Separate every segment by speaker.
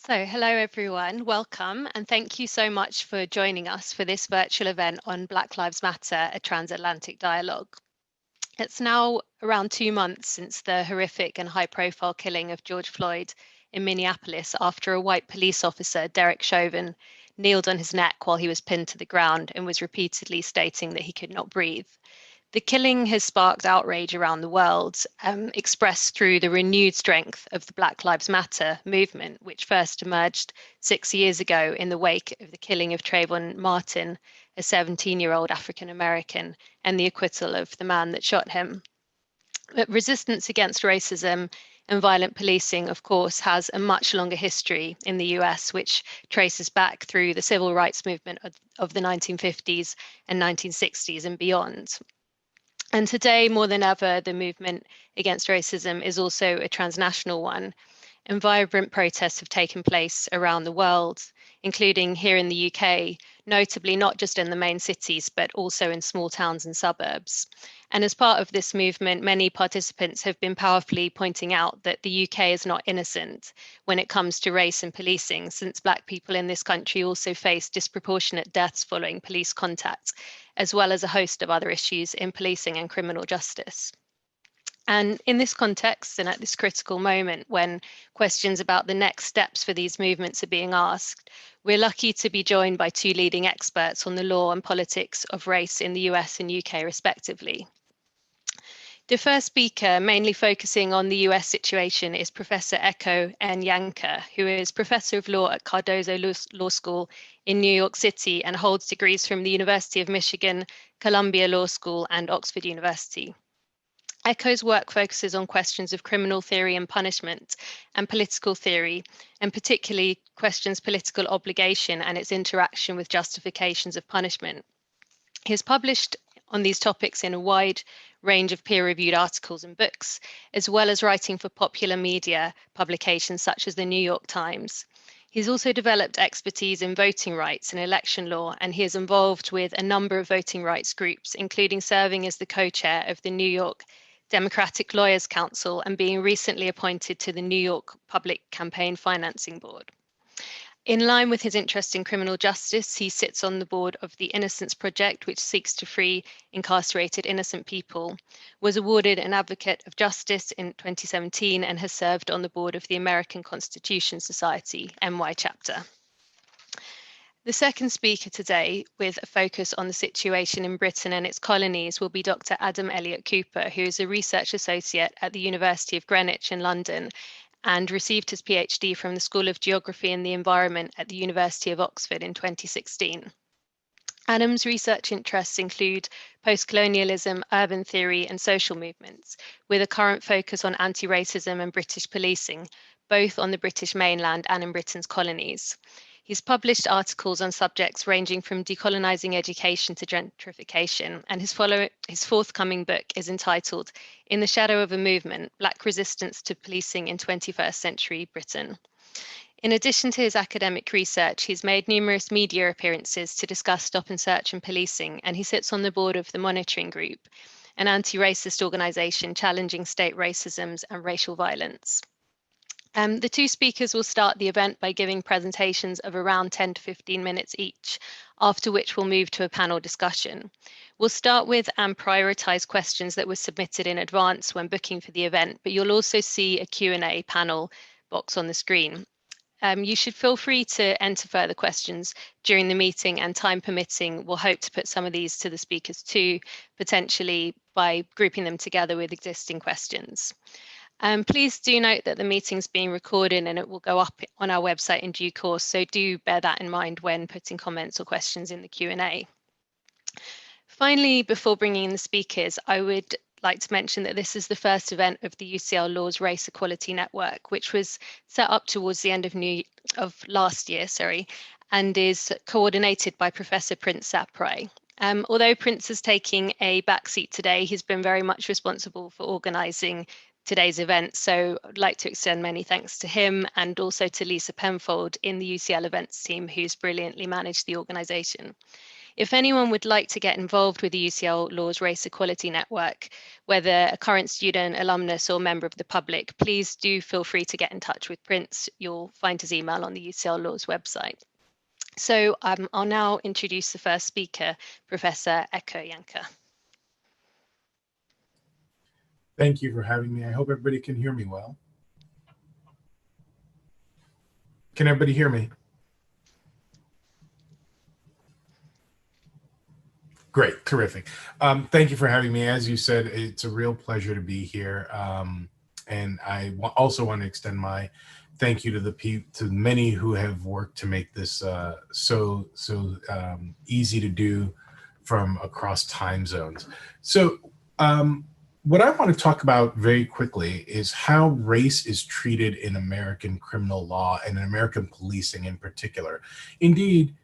Speaker 1: So, hello everyone, welcome, and thank you so much for joining us for this virtual event on Black Lives Matter, a Transatlantic dialogue. It's now around 2 months since the horrific and high-profile killing of George Floyd in Minneapolis after a white police officer, Derek Chauvin, kneeled on his neck while he was pinned to the ground and was repeatedly stating that he could not breathe. The killing has sparked outrage around the world, expressed through the renewed strength of the Black Lives Matter movement, which first emerged 6 years ago in the wake of the killing of Trayvon Martin, a 17-year-old African American, and the acquittal of the man that shot him. But resistance against racism and violent policing, of course, has a much longer history in the US, which traces back through the civil rights movement of the 1950s and 1960s and beyond. And today, more than ever, the movement against racism is also a transnational one, and vibrant protests have taken place around the world, including here in the UK, notably not just in the main cities, but also in small towns and suburbs. And as part of this movement, many participants have been powerfully pointing out that the UK is not innocent when it comes to race and policing, since Black people in this country also face disproportionate deaths following police contact, as well as a host of other issues in policing and criminal justice. And in this context, and at this critical moment when questions about the next steps for these movements are being asked, we're lucky to be joined by two leading experts on the law and politics of race in the US and UK, respectively. The first speaker, mainly focusing on the US situation, is Professor Echo Nyanka, who is Professor of Law at Cardozo Law School in New York City and holds degrees from the University of Michigan, Columbia Law School, and Oxford University. Echo's work focuses on questions of criminal theory and punishment and political theory, and particularly questions political obligation and its interaction with justifications of punishment. He has published on these topics in a wide range of peer-reviewed articles and books, as well as writing for popular media publications such as the New York Times. He's also developed expertise in voting rights and election law, and he is involved with a number of voting rights groups, including serving as the co-chair of the New York Democratic Lawyers Council and being recently appointed to the New York Public Campaign Financing Board. In line with his interest in criminal justice, he sits on the board of the Innocence Project, which seeks to free incarcerated innocent people, was awarded an Advocate of Justice in 2017, and has served on the board of the American Constitution Society, NY chapter. The second speaker today, with a focus on the situation in Britain and its colonies, will be Dr. Adam Elliott Cooper, who is a research associate at the University of Greenwich in London and received his PhD from the School of Geography and the Environment at the University of Oxford in 2016. Adam's research interests include post-colonialism, urban theory, and social movements, with a current focus on anti-racism and British policing, both on the British mainland and in Britain's colonies. He's published articles on subjects ranging from decolonising education to gentrification, and his forthcoming book is entitled In the Shadow of a Movement, Black Resistance to Policing in 21st Century Britain. In addition to his academic research, he's made numerous media appearances to discuss stop and search and policing, and he sits on the board of the Monitoring Group, an anti-racist organisation challenging state racisms and racial violence. The two speakers will start the event by giving presentations of around 10 to 15 minutes each, after which we'll move to a panel discussion. We'll start with and prioritise questions that were submitted in advance when booking for the event, but you'll also see a Q&A panel box on the screen. You should feel free to enter further questions during the meeting, and time permitting, we'll hope to put some of these to the speakers too, potentially by grouping them together with existing questions. Please do note that the meeting's being recorded and it will go up on our website in due course, so do bear that in mind when putting comments or questions in the Q&A. Finally, before bringing in the speakers, I would like to mention that this is the first event of the UCL Law's Race Equality Network, which was set up towards the end of last year, and is coordinated by Professor Prince Saprai. Although Prince is taking a backseat today, he's been very much responsible for organising today's event, so I'd like to extend many thanks to him and also to Lisa Penfold in the UCL events team, who's brilliantly managed the organisation. If anyone would like to get involved with the UCL Law's Race Equality Network, whether a current student, alumnus, or member of the public, please do feel free to get in touch with Prince. You'll find his email on the UCL Law's website. So I'll now introduce the first speaker, Professor Eko Yanka.
Speaker 2: Thank you for having me. I hope everybody can hear me well. Can everybody hear me? Great, terrific. Thank you for having me. As you said, it's a real pleasure to be here. And I also want to extend my thank you to the many who have worked to make this so easy to do from across time zones. So what I want to talk about very quickly is how race is treated in American criminal law and in American policing in particular. Indeed,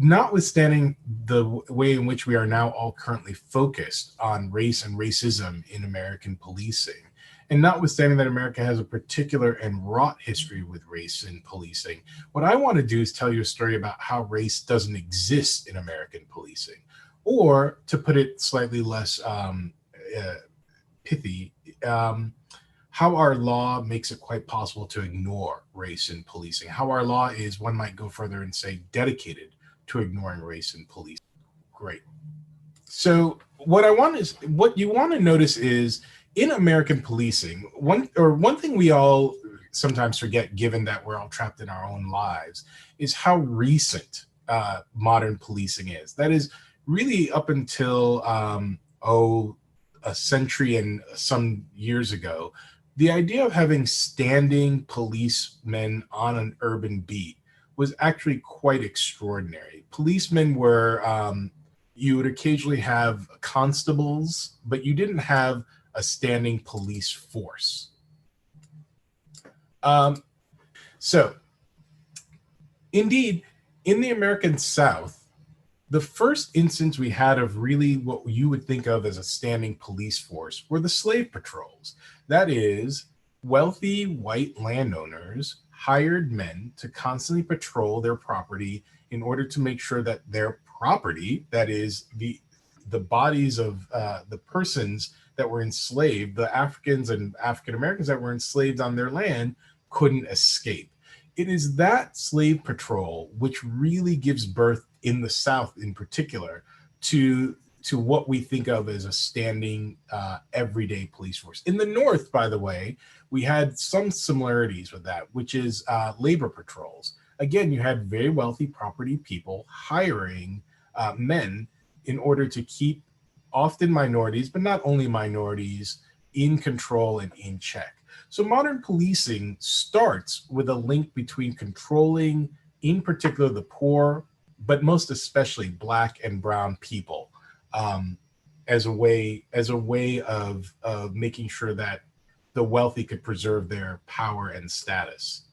Speaker 2: notwithstanding the way in which we are now all currently focused on race and racism in American policing, and notwithstanding that America has a particular and wrought history with race in policing, what I want to do is tell you a story about how race doesn't exist in American policing, or to put it slightly less pithy, how our law makes it quite possible to ignore race in policing, how our law is, one might go further and say, dedicated to ignoring race in policing. Great. So what you want to notice is in American policing, one thing we all sometimes forget, given that we're all trapped in our own lives, is how recent modern policing is. That is really up until a century and some years ago, the idea of having standing policemen on an urban beat was actually quite extraordinary. Policemen were, you would occasionally have constables, but you didn't have a standing police force. So, indeed, in the American South, the first instance we had of really what you would think of as a standing police force were the slave patrols. That is, wealthy white landowners hired men to constantly patrol their property in order to make sure that their property, that is the bodies of the persons that were enslaved, the Africans and African Americans that were enslaved on their land, couldn't escape. It is that slave patrol which really gives birth in the South in particular to what we think of as a standing everyday police force. In the North, by the way, we had some similarities with that, which is labor patrols. Again, you had very wealthy property people hiring men in order to keep often minorities, but not only minorities, in control and in check. So modern policing starts with a link between controlling, in particular, the poor, but most especially Black and brown people, as a way of making sure that the wealthy could preserve their power and status.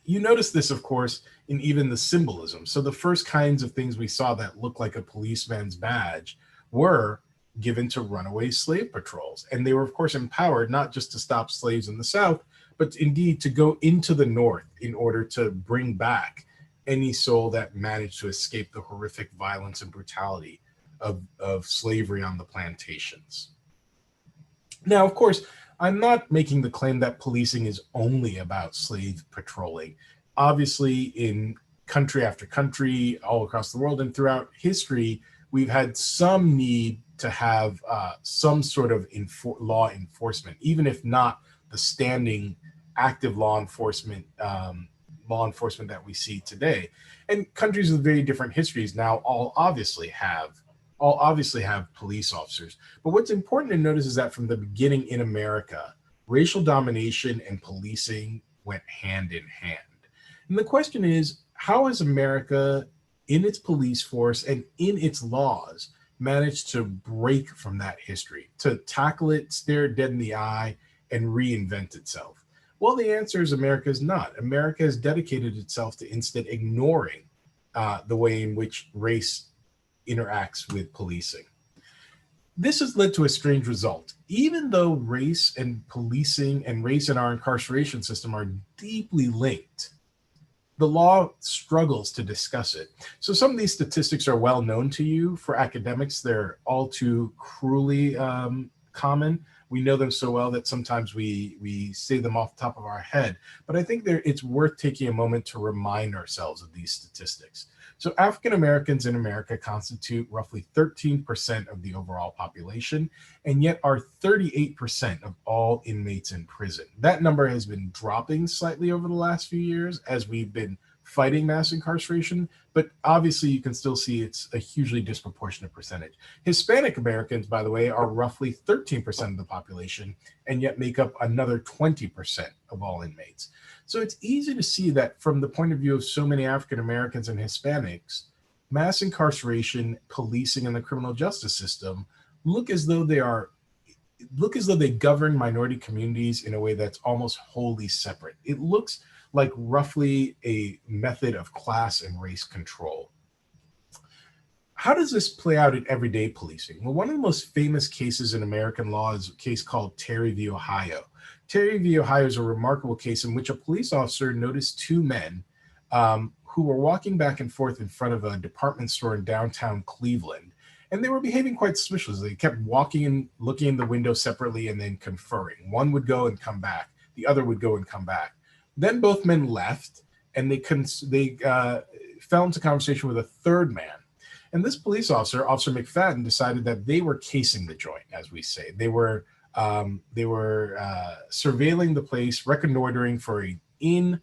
Speaker 2: You notice this, of course, in even the symbolism. So the first kinds of things we saw that looked like a policeman's badge were given to runaway slave patrols. And they were, of course, empowered not just to stop slaves in the South, but indeed to go into the North in order to bring back any soul that managed to escape the horrific violence and brutality of slavery on the plantations. Now, of course, I'm not making the claim that policing is only about slave patrolling. Obviously, in country after country, all across the world and throughout history, we've had some need to have some sort of law enforcement, even if not the standing active law enforcement that we see today. And countries with very different histories now all obviously have police officers. But what's important to notice is that from the beginning in America, racial domination and policing went hand in hand. And the question is, how has America, in its police force and in its laws, managed to break from that history, to tackle it, stare it dead in the eye, and reinvent itself? Well, the answer is America is not. America has dedicated itself to instead ignoring the way in which race interacts with policing. This has led to a strange result. Even though race and policing and race in our incarceration system are deeply linked, the law struggles to discuss it. So some of these statistics are well known to you. For academics, they're all too cruelly common. We know them so well that sometimes we say them off the top of our head. But I think it's worth taking a moment to remind ourselves of these statistics. So African Americans in America constitute roughly 13% of the overall population, and yet are 38% of all inmates in prison. That number has been dropping slightly over the last few years as we've been fighting mass incarceration, but obviously you can still see it's a hugely disproportionate percentage. Hispanic Americans, by the way, are roughly 13% of the population and yet make up another 20% of all inmates. So it's easy to see that from the point of view of so many African Americans and Hispanics, mass incarceration, policing, and the criminal justice system look as though they govern minority communities in a way that's almost wholly separate. It looks like roughly a method of class and race control. How does this play out in everyday policing? Well, one of the most famous cases in American law is a case called Terry v. Ohio. Terry v. Ohio is a remarkable case in which a police officer noticed two men who were walking back and forth in front of a department store in downtown Cleveland. And they were behaving quite suspiciously. They kept walking and looking in the window separately and then conferring. One would go and come back. The other would go and come back. Then both men left, and they fell into conversation with a third man. And this police officer, Officer McFadden, decided that they were casing the joint, as we say. They were surveilling the place, reconnoitering for an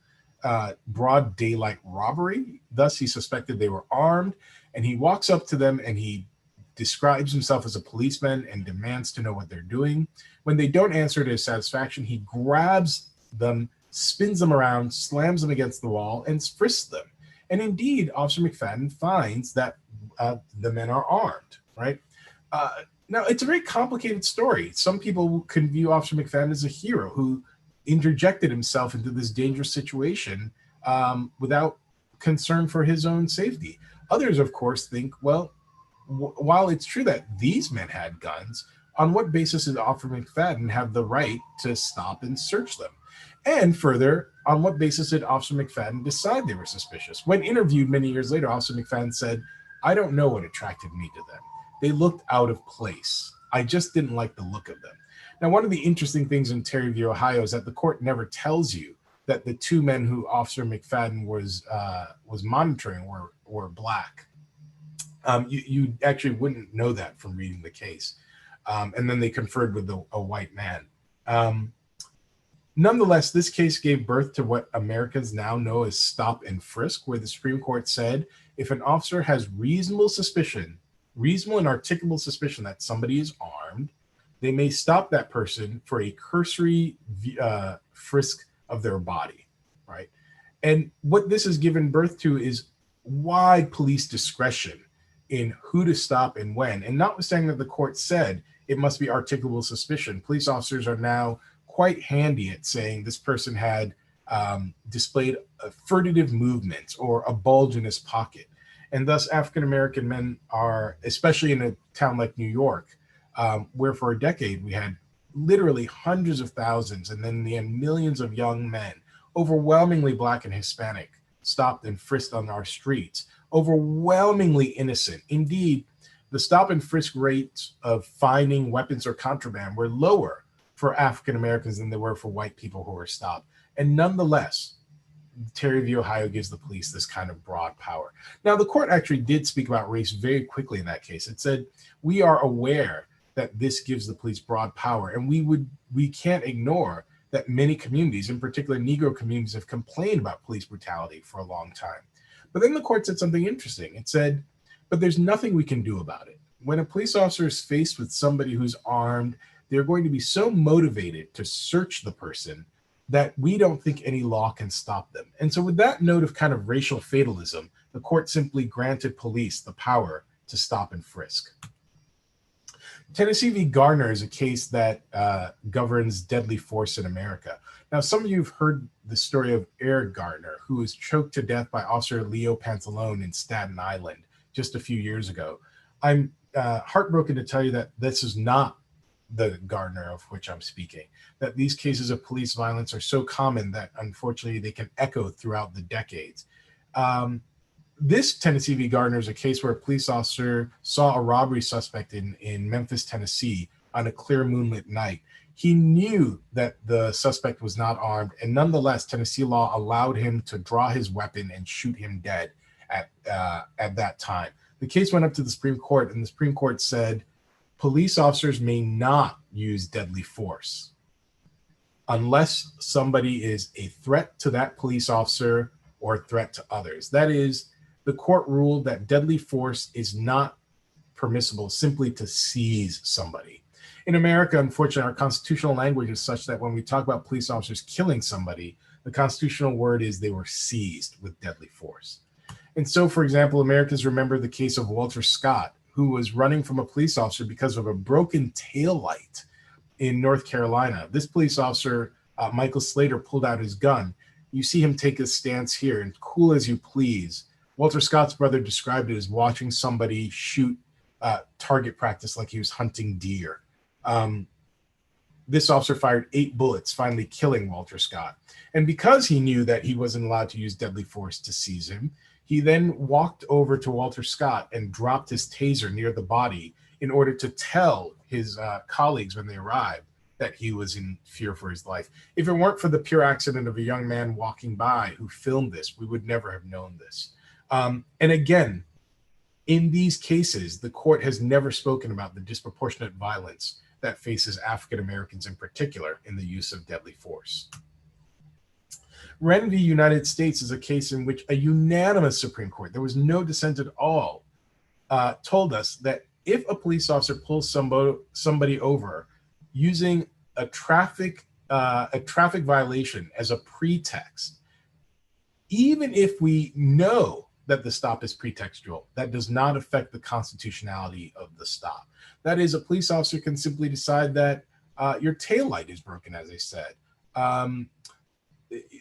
Speaker 2: broad daylight robbery. Thus, he suspected they were armed, and he walks up to them and he describes himself as a policeman and demands to know what they're doing. When they don't answer to his satisfaction, he grabs them, spins them around, slams them against the wall, and frisks them. And indeed, Officer McFadden finds that the men are armed, right? Now, it's a very complicated story. Some people can view Officer McFadden as a hero who interjected himself into this dangerous situation without concern for his own safety. Others, of course, think, well, while it's true that these men had guns, on what basis did Officer McFadden have the right to stop and search them? And further, on what basis did Officer McFadden decide they were suspicious? When interviewed many years later, Officer McFadden said, "I don't know what attracted me to them. They looked out of place. I just didn't like the look of them." Now, one of the interesting things in Terry v. Ohio is that the court never tells you that the two men who Officer McFadden was monitoring were black. You actually wouldn't know that from reading the case. And then they conferred with a white man. Nonetheless, this case gave birth to what Americans now know as stop and frisk, where the Supreme Court said if an officer has reasonable and articulable suspicion that somebody is armed, they may stop that person for a cursory frisk of their body, right? And what this has given birth to is wide police discretion in who to stop and when. And notwithstanding that the court said it must be articulable suspicion, police officers are now quite handy at saying this person had displayed a furtive movement or a bulge in his pocket. And thus African-American men are, especially in a town like New York, where for a decade we had literally hundreds of thousands and then the millions of young men, overwhelmingly Black and Hispanic, stopped and frisked on our streets, overwhelmingly innocent. Indeed, the stop and frisk rates of finding weapons or contraband were lower for African Americans than they were for white people who were stopped. And nonetheless, Terry v. Ohio gives the police this kind of broad power. Now, the court actually did speak about race very quickly in that case. It said, we are aware that this gives the police broad power, and we can't ignore that many communities, in particular Negro communities, have complained about police brutality for a long time. But then the court said something interesting. It said, but there's nothing we can do about it. When a police officer is faced with somebody who's armed, they're going to be so motivated to search the person that we don't think any law can stop them. And so with that note of kind of racial fatalism, the court simply granted police the power to stop and frisk. Tennessee v. Garner is a case that governs deadly force in America. Now, some of you have heard the story of Eric Garner, who was choked to death by Officer Leo Pantalone in Staten Island just a few years ago. I'm heartbroken to tell you that this is not the Gardner of which I'm speaking, that these cases of police violence are so common that unfortunately they can echo throughout the decades. This Tennessee v. Gardner is a case where a police officer saw a robbery suspect in Memphis, Tennessee on a clear moonlit night. He knew that the suspect was not armed, and nonetheless, Tennessee law allowed him to draw his weapon and shoot him dead at that time. The case went up to the Supreme Court, and the Supreme Court said police officers may not use deadly force unless somebody is a threat to that police officer or a threat to others. That is, the court ruled that deadly force is not permissible simply to seize somebody. In America, unfortunately, our constitutional language is such that when we talk about police officers killing somebody, the constitutional word is they were seized with deadly force. And so, for example, Americans remember the case of Walter Scott, who was running from a police officer because of a broken taillight in North Carolina. This police officer, Michael Slater, pulled out his gun. You see him take his stance here, and cool as you please. Walter Scott's brother described it as watching somebody shoot target practice like he was hunting deer. This officer fired 8 bullets, finally killing Walter Scott. And because he knew that he wasn't allowed to use deadly force to seize him, he then walked over to Walter Scott and dropped his taser near the body in order to tell his colleagues when they arrived that he was in fear for his life. If it weren't for the pure accident of a young man walking by who filmed this, we would never have known this. And again, in these cases, the court has never spoken about the disproportionate violence that faces African Americans in particular in the use of deadly force. Wren v. United States is a case in which a unanimous Supreme Court, there was no dissent at all, told us that if a police officer pulls somebody over using a traffic violation as a pretext, even if we know that the stop is pretextual, that does not affect the constitutionality of the stop. That is, a police officer can simply decide that your taillight is broken, as I said.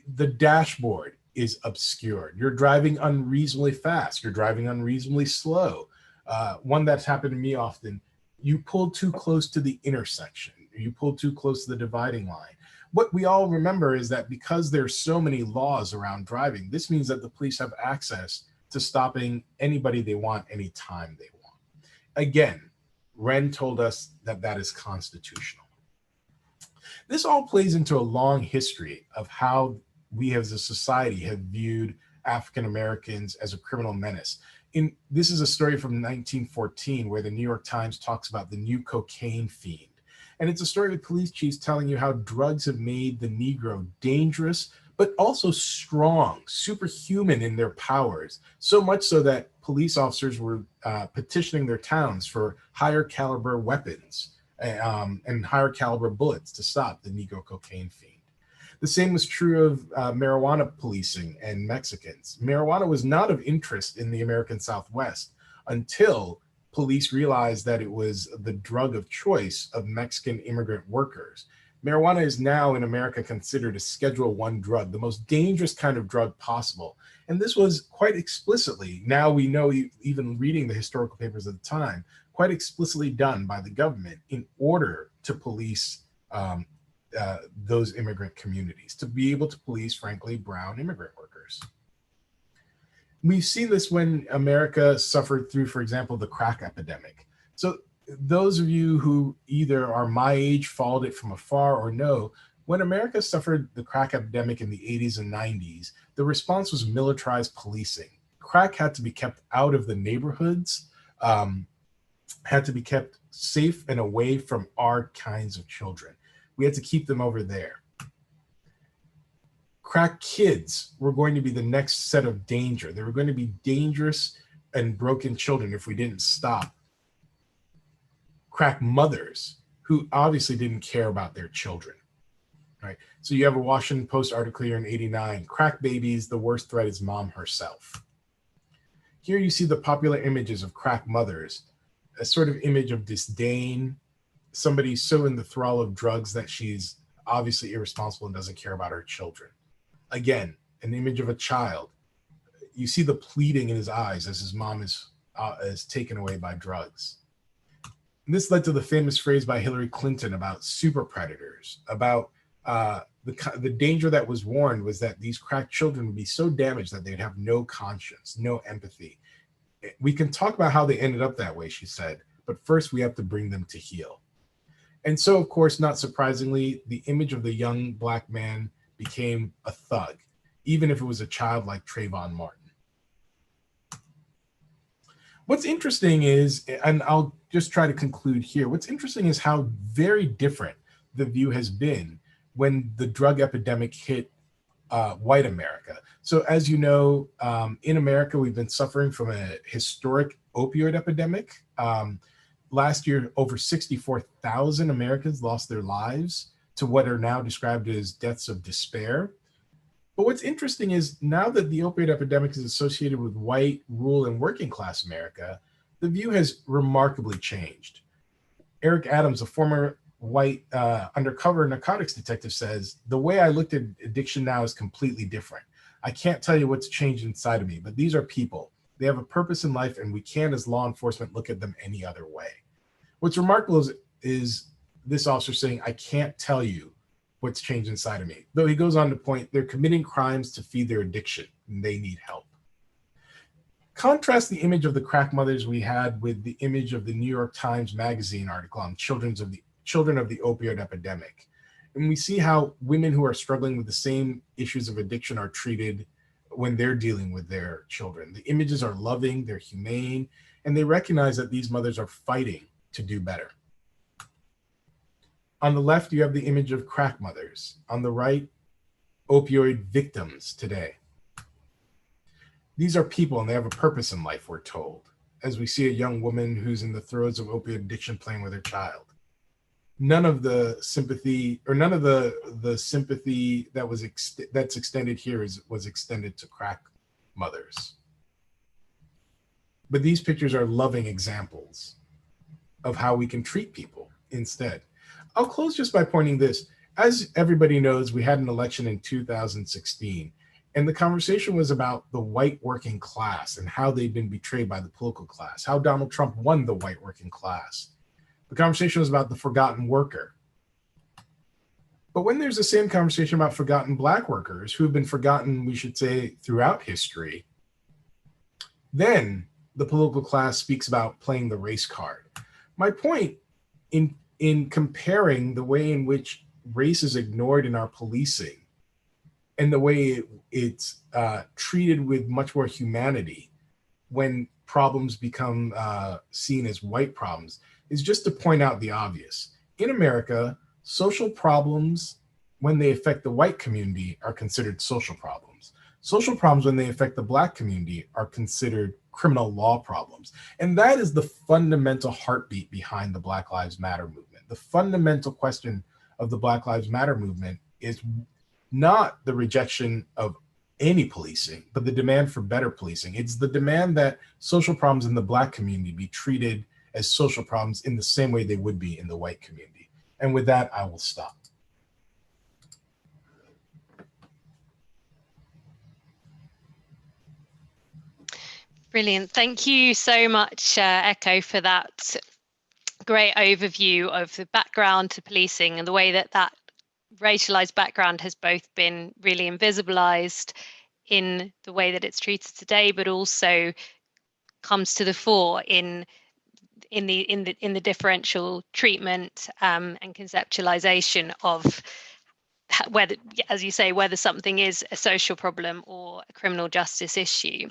Speaker 2: The dashboard is obscured. You're driving unreasonably fast. You're driving unreasonably slow. One that's happened to me often, you pulled too close to the intersection. You pulled too close to the dividing line. What we all remember is that because there's so many laws around driving, this means that the police have access to stopping anybody they want, anytime they want. Again, Wren told us that that is constitutional. This all plays into a long history of how we as a society have viewed African Americans as a criminal menace. This is a story from 1914 where the New York Times talks about the new cocaine fiend. And it's a story with police chiefs telling you how drugs have made the Negro dangerous, but also strong, superhuman in their powers, so much so that police officers were petitioning their towns for higher caliber weapons and higher caliber bullets to stop the Negro cocaine fiend. The same was true of marijuana policing and Mexicans. Marijuana was not of interest in the American Southwest until police realized that it was the drug of choice of Mexican immigrant workers. Marijuana is now in America considered a Schedule I drug, the most dangerous kind of drug possible. And this was quite explicitly, now we know, even reading the historical papers at the time, quite explicitly done by the government in order to police those immigrant communities, to be able to police, frankly, brown immigrant workers. We've seen this when America suffered through, for example, the crack epidemic. So those of you who either are my age, followed it from afar, or know, when America suffered the crack epidemic in the 80s and 90s, the response was militarized policing. Crack had to be kept out of the neighborhoods, had to be kept safe and away from our kinds of children. We had to keep them over there. Crack kids were going to be the next set of danger. They were going to be dangerous and broken children if we didn't stop. Crack mothers who obviously didn't care about their children, right? So you have a Washington Post article here in '89, crack babies, the worst threat is mom herself. Here you see the popular images of crack mothers, a sort of image of disdain, somebody so in the thrall of drugs that she's obviously irresponsible and doesn't care about her children. Again, an image of a child. You see the pleading in his eyes as his mom is taken away by drugs. This led to the famous phrase by Hillary Clinton about super predators, about the danger that was warned was that these crack children would be so damaged that they'd have no conscience, no empathy. We can talk about how they ended up that way, she said, but first we have to bring them to heel. And so, of course, not surprisingly, the image of the young Black man became a thug, even if it was a child like Trayvon Martin. What's interesting is, and I'll just try to conclude here, what's interesting is how very different the view has been when the drug epidemic hit white America. So as you know, in America, we've been suffering from a historic opioid epidemic. Last year, over 64,000 Americans lost their lives to what are now described as deaths of despair. But what's interesting is now that the opioid epidemic is associated with white, rural, and working class America, the view has remarkably changed. Eric Adams, a former white undercover narcotics detective, says, "The way I looked at addiction now is completely different. I can't tell you what's changed inside of me, but these are people. They have a purpose in life, and we can't, as law enforcement, look at them any other way." What's remarkable is this officer saying, "I can't tell you what's changed inside of me." Though he goes on to point, they're committing crimes to feed their addiction, and they need help. Contrast the image of the crack mothers we had with the image of the New York Times Magazine article on children of the opioid epidemic. And we see how women who are struggling with the same issues of addiction are treated when they're dealing with their children. The images are loving, they're humane, and they recognize that these mothers are fighting to do better. On the left, you have the image of crack mothers. On the right, opioid victims today. These are people and they have a purpose in life, we're told, as we see a young woman who's in the throes of opioid addiction playing with her child. None of the sympathy, or none of the sympathy that's extended here was extended to crack mothers. But these pictures are loving examples of how we can treat people instead. I'll close just by pointing this. As everybody knows, we had an election in 2016, and the conversation was about the white working class and how they'd been betrayed by the political class, how Donald Trump won the white working class. The conversation was about the forgotten worker. But when there's the same conversation about forgotten Black workers who've been forgotten, we should say, throughout history, then the political class speaks about playing the race card. My point in comparing the way in which race is ignored in our policing and the way it's treated with much more humanity when problems become seen as white problems is just to point out the obvious. In America, social problems, when they affect the white community, are considered social problems. Social problems, when they affect the Black community, are considered criminal law problems. And that is the fundamental heartbeat behind the Black Lives Matter movement. The fundamental question of the Black Lives Matter movement is not the rejection of any policing, but the demand for better policing. It's the demand that social problems in the Black community be treated as social problems in the same way they would be in the white community. And with that, I will stop.
Speaker 1: Brilliant. Thank you so much, Echo, for that great overview of the background to policing and the way that that racialized background has both been really invisibilized in the way that it's treated today, but also comes to the fore in the differential treatment and conceptualization of whether, as you say, whether something is a social problem or a criminal justice issue.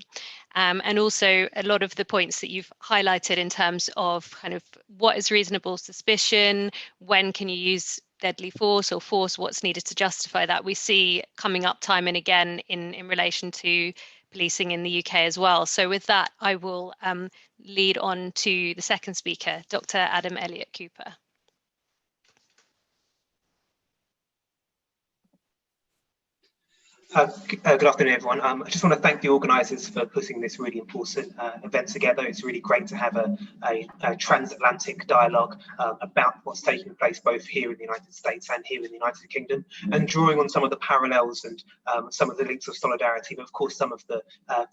Speaker 1: And also a lot of the points that you've highlighted in terms of kind of what is reasonable suspicion, when can you use deadly force or force, what's needed to justify that, we see coming up time and again in relation to policing in the UK as well. So with that, I will lead on to the second speaker, Dr. Adam Elliott Cooper.
Speaker 3: Good afternoon, everyone. I just want to thank the organisers for putting this really important event together. It's really great to have a transatlantic dialogue about what's taking place both here in the United States and here in the United Kingdom, and drawing on some of the parallels and some of the links of solidarity, but of course some of the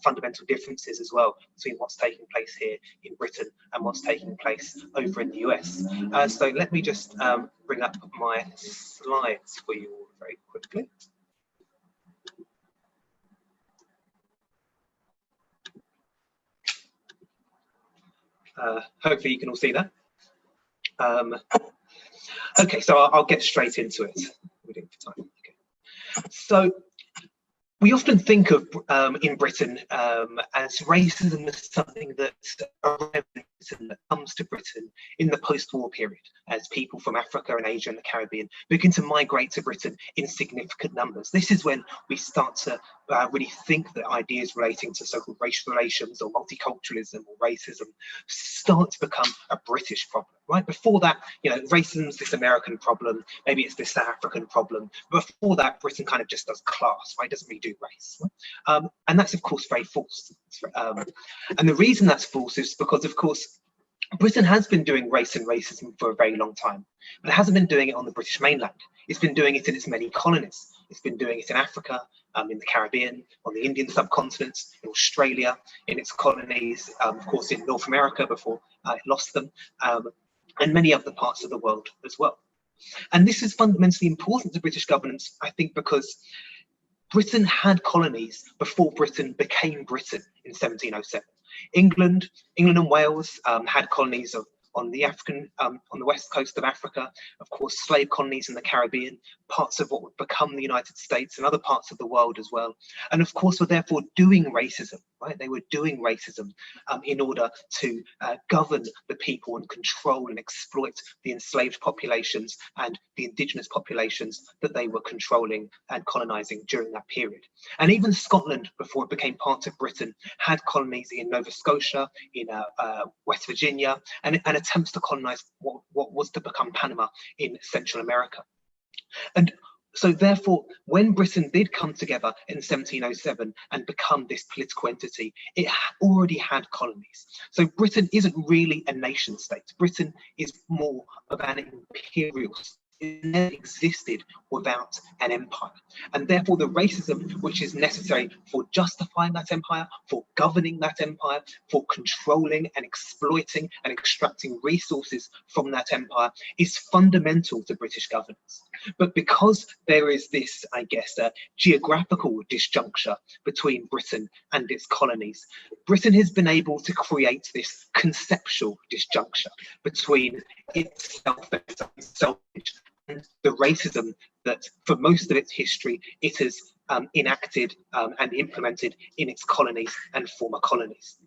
Speaker 3: fundamental differences as well between what's taking place here in Britain and what's taking place over in the US. So let me just bring up my slides for you all very quickly. Hopefully you can all see that. Okay, so I'll get straight into it. Okay. So we often think of in Britain as racism as something that comes to Britain in the post-war period, as people from Africa and Asia and the Caribbean begin to migrate to Britain in significant numbers. This is when we start to really think that ideas relating to so-called racial relations or multiculturalism or racism start to become a British problem, right? Before that, racism is this American problem, maybe it's this South African problem. Before that, Britain kind of just does class, right? It doesn't really do race. Right? And that's, of course, very false. And the reason that's false is because, of course, Britain has been doing race and racism for a very long time, but it hasn't been doing it on the British mainland. It's been doing it in its many colonies. It's been doing it in Africa, in the Caribbean, on the Indian subcontinent, in Australia, in its colonies, of course, in North America before it lost them, and many other parts of the world as well. And this is fundamentally important to British governance, I think, because Britain had colonies before Britain became Britain in 1707. England and Wales had colonies on the west coast of Africa, of course, slave colonies in the Caribbean, parts of what would become the United States and other parts of the world as well. And of course, were therefore doing racism, right? They were doing racism in order to govern the people and control and exploit the enslaved populations and the indigenous populations that they were controlling and colonizing during that period. And even Scotland, before it became part of Britain, had colonies in Nova Scotia, in West Virginia, and attempts to colonize what was to become Panama in Central America. And so therefore, when Britain did come together in 1707 and become this political entity, it already had colonies. So Britain isn't really a nation state. Britain is more of an imperial state. It never existed without an empire. And therefore the racism which is necessary for justifying that empire, for governing that empire, for controlling and exploiting and extracting resources from that empire is fundamental to British governance. But because there is this, I guess, geographical disjuncture between Britain and its colonies, Britain has been able to create this conceptual disjuncture between itself and its own self-image and the racism that for most of its history it has enacted and implemented in its colonies and former colonies.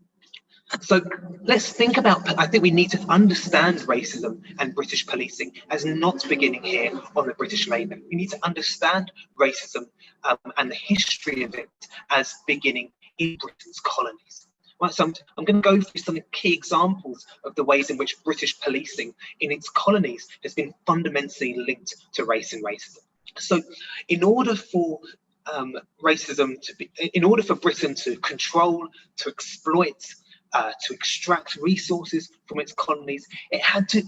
Speaker 3: So let's think about, I think we need to understand racism and British policing as not beginning here on the British mainland. We need to understand racism and the history of it as beginning in Britain's colonies. Right, so I'm going to go through some key examples of the ways in which British policing in its colonies has been fundamentally linked to race and racism. So in order for Britain to control, to exploit, to extract resources from its colonies, it had to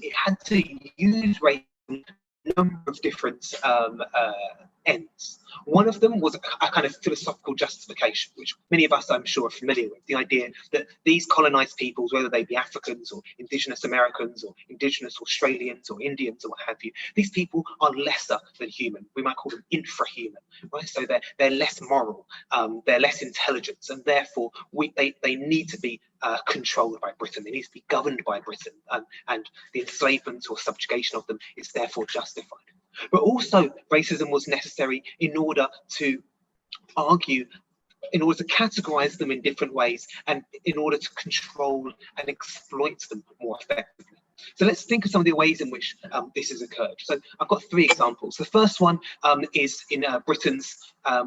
Speaker 3: use racism in a number of different ends. One of them was a kind of philosophical justification, which many of us, I'm sure, are familiar with. The idea that these colonized peoples, whether they be Africans or indigenous Americans or indigenous Australians or Indians or what have you, these people are lesser than human. We might call them infrahuman, right? So they're less moral, they're less intelligent, and therefore they need to be controlled by Britain. They need to be governed by Britain, and the enslavement or subjugation of them is therefore justified. But also racism was necessary in order to categorize them in different ways and in order to control and exploit them more effectively. So let's think of some of the ways in which this has occurred. So I've got three examples. The first one is in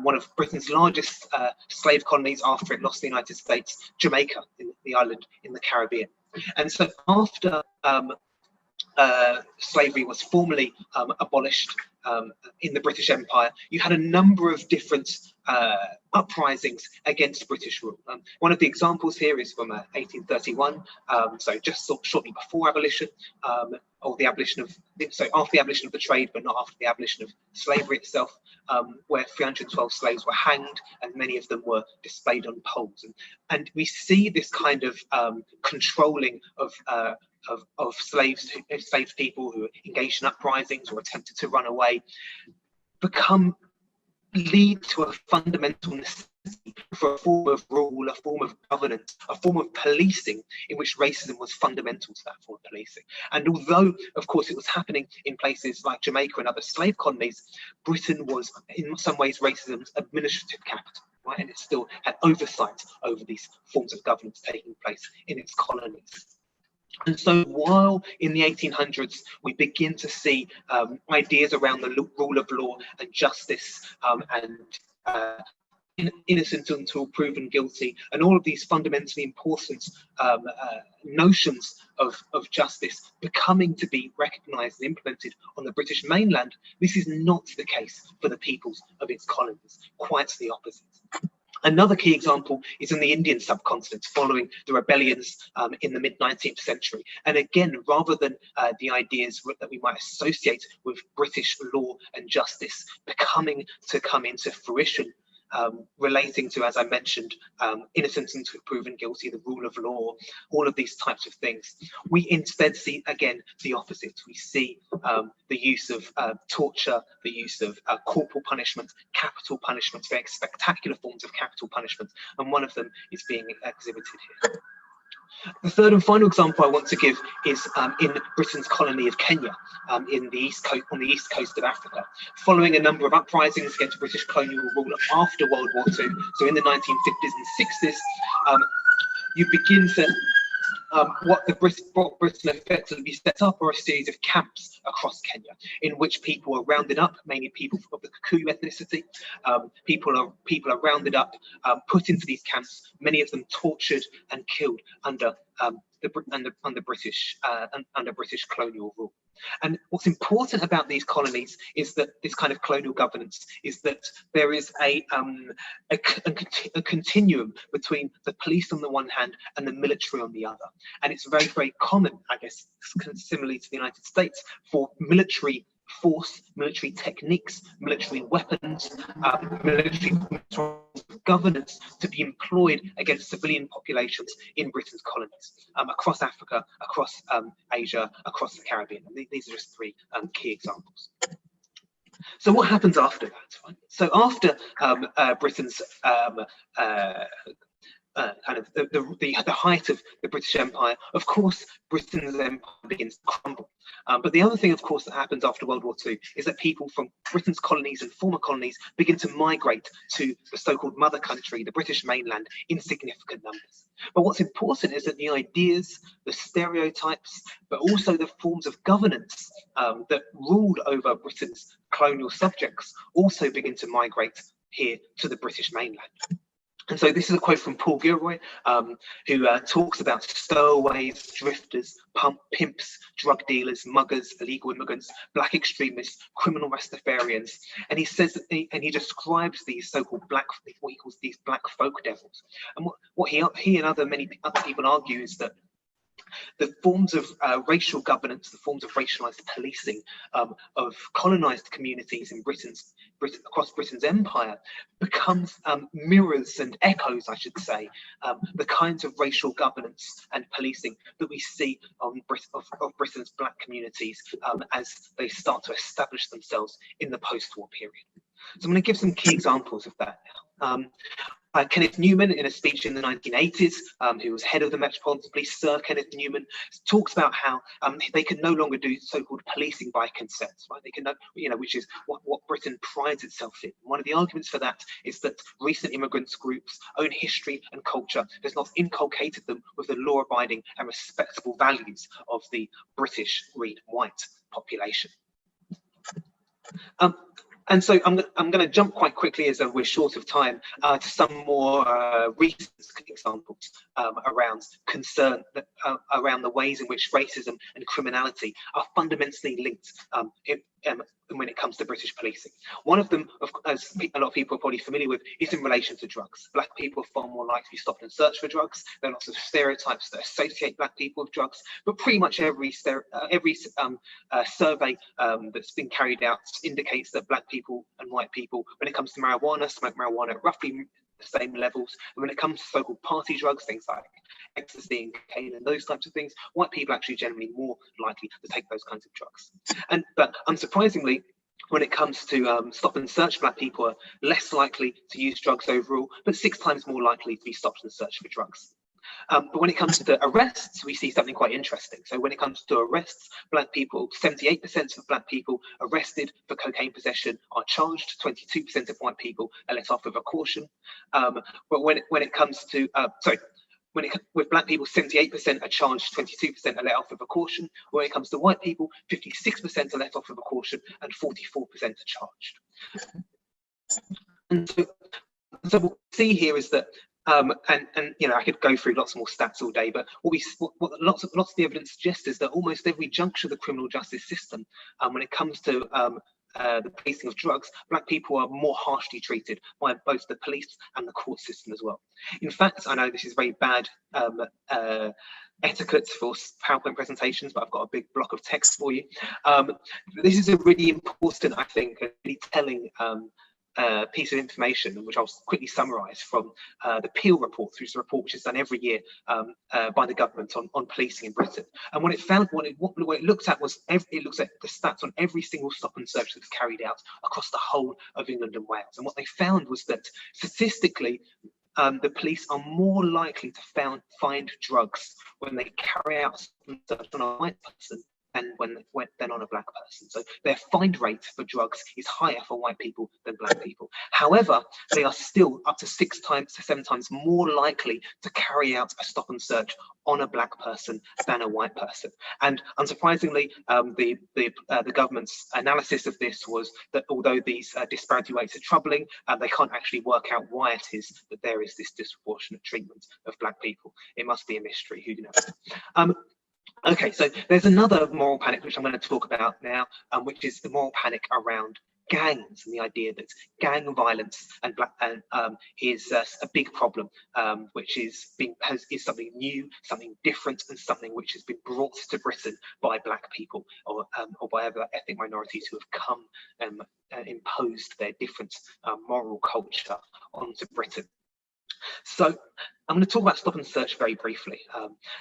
Speaker 3: one of Britain's largest slave colonies after it lost the United States, Jamaica, in the island in the Caribbean. And so after slavery was formally abolished in the British Empire, you had a number of different uprisings against British rule. One of the examples here is from 1831, so just shortly before abolition, or the abolition of, so after the abolition of the trade, but not after the abolition of slavery itself, where 312 slaves were hanged and many of them were displayed on poles. And we see this kind of controlling of enslaved people who engaged in uprisings or attempted to run away lead to a fundamental necessity for a form of rule, a form of governance, a form of policing in which racism was fundamental to that form of policing. And although, of course, it was happening in places like Jamaica and other slave colonies, Britain was, in some ways, racism's administrative capital, right? And it still had oversight over these forms of governance taking place in its colonies. And so while in the 1800s we begin to see ideas around the rule of law and justice and innocent until proven guilty, and all of these fundamentally important notions of justice becoming to be recognised and implemented on the British mainland, this is not the case for the peoples of its colonies, quite the opposite. Another key example is in the Indian subcontinent following the rebellions in the mid-19th century. And again, rather than the ideas that we might associate with British law and justice becoming to come into fruition, relating to, as I mentioned, innocent until proven guilty, the rule of law, all of these types of things, we instead see, again, the opposite. We see the use of torture, the use of corporal punishment, capital punishment, very spectacular forms of capital punishment, and one of them is being exhibited here. The third and final example I want to give is in Britain's colony of Kenya, in the east coast of Africa. Following a number of uprisings against British colonial rule after World War II, so in the 1950s and 60s, you begin to what Britain effectively set up are a series of camps across Kenya, in which people are rounded up, mainly people of the Kikuyu ethnicity. People are rounded up, put into these camps, many of them tortured and killed under British colonial rule. And what's important about these colonies is that this kind of colonial governance is that there is a continuum between the police on the one hand and the military on the other. And it's very, very common, I guess, similarly to the United States, for military force, military techniques, military weapons, military governance to be employed against civilian populations in Britain's colonies, across Africa, across Asia, across the Caribbean. And these are just three key examples. So what happens after that? Right? So after Britain's kind of the height of the British Empire, of course, Britain's empire begins to crumble. But the other thing, of course, that happens after World War II is that people from Britain's colonies and former colonies begin to migrate to the so-called mother country, the British mainland, in significant numbers. But what's important is that the ideas, the stereotypes, but also the forms of governance that ruled over Britain's colonial subjects also begin to migrate here to the British mainland. And so this is a quote from Paul Gilroy, who talks about stowaways, drifters, pimps, drug dealers, muggers, illegal immigrants, black extremists, criminal Rastafarians. And he says that he describes these so-called what he calls these black folk devils. And what he and many other people argue is that the forms of racial governance, the forms of racialized policing of colonized communities in across Britain's empire becomes mirrors and echoes, I should say, the kinds of racial governance and policing that we see of Britain's black communities as they start to establish themselves in the post-war period. So I'm going to give some key examples of that now. Kenneth Newman, in a speech in the 1980s, who was head of the Metropolitan Police, Sir Kenneth Newman, talks about how they can no longer do so-called policing by consent, right? They can, which is what Britain prides itself in. One of the arguments for that is that recent immigrants groups' own history and culture has not inculcated them with the law-abiding and respectable values of the British, read white, population. And so I'm going to jump quite quickly, as we're short of time, to some more recent examples around concern around the ways in which racism and criminality are fundamentally linked when it comes to British policing. One of them, as a lot of people are probably familiar with, is in relation to drugs. Black people are far more likely to be stopped and searched for drugs. There are lots of stereotypes that associate Black people with drugs, but pretty much every survey that's been carried out indicates that Black people and white people, when it comes to marijuana, smoke marijuana at roughly the same levels. And when it comes to so-called party drugs, things like ecstasy and cocaine and those types of things, white people are actually generally more likely to take those kinds of drugs. But unsurprisingly, when it comes to stop and search, Black people are less likely to use drugs overall, but 6 times more likely to be stopped and searched for drugs. But when it comes to arrests, we see something quite interesting. So when it comes to arrests, Black people, 78% of Black people arrested for cocaine possession are charged. 22% of white people are let off with a caution. But when it comes to, with Black people, 78% are charged, 22% are let off with a caution. When it comes to white people, 56% are let off with a caution and 44% are charged. And so what we see here is that, and you know, I could go through lots more stats all day, but what lots of the evidence suggests is that almost every juncture of the criminal justice system, when it comes to the policing of drugs, Black people are more harshly treated by both the police and the court system as well. In fact, I know this is very bad etiquette for PowerPoint presentations, but I've got a big block of text for you. This is a really important, I think, really telling piece of information, which I'll quickly summarise from the Peel report, which is a report which is done every year by the government on policing in Britain. And what it found, what it looked at was, it looks at the stats on every single stop and search that's carried out across the whole of England and Wales. And what they found was that statistically, the police are more likely to find drugs when they carry out a stop and search on a white person than on a Black person. So their find rate for drugs is higher for white people than Black people. However, they are still up to 6 times to 7 times more likely to carry out a stop and search on a Black person than a white person. And unsurprisingly, the government's analysis of this was that although these disparity rates are troubling, they can't actually work out why it is that there is this disproportionate treatment of Black people. It must be a mystery, who knows? Okay, so there's another moral panic which I'm going to talk about now, which is the moral panic around gangs and the idea that gang violence is a big problem, which is something new, something different, and something which has been brought to Britain by Black people or by other ethnic minorities who have come imposed their different moral culture onto Britain. So I'm going to talk about stop and search very briefly.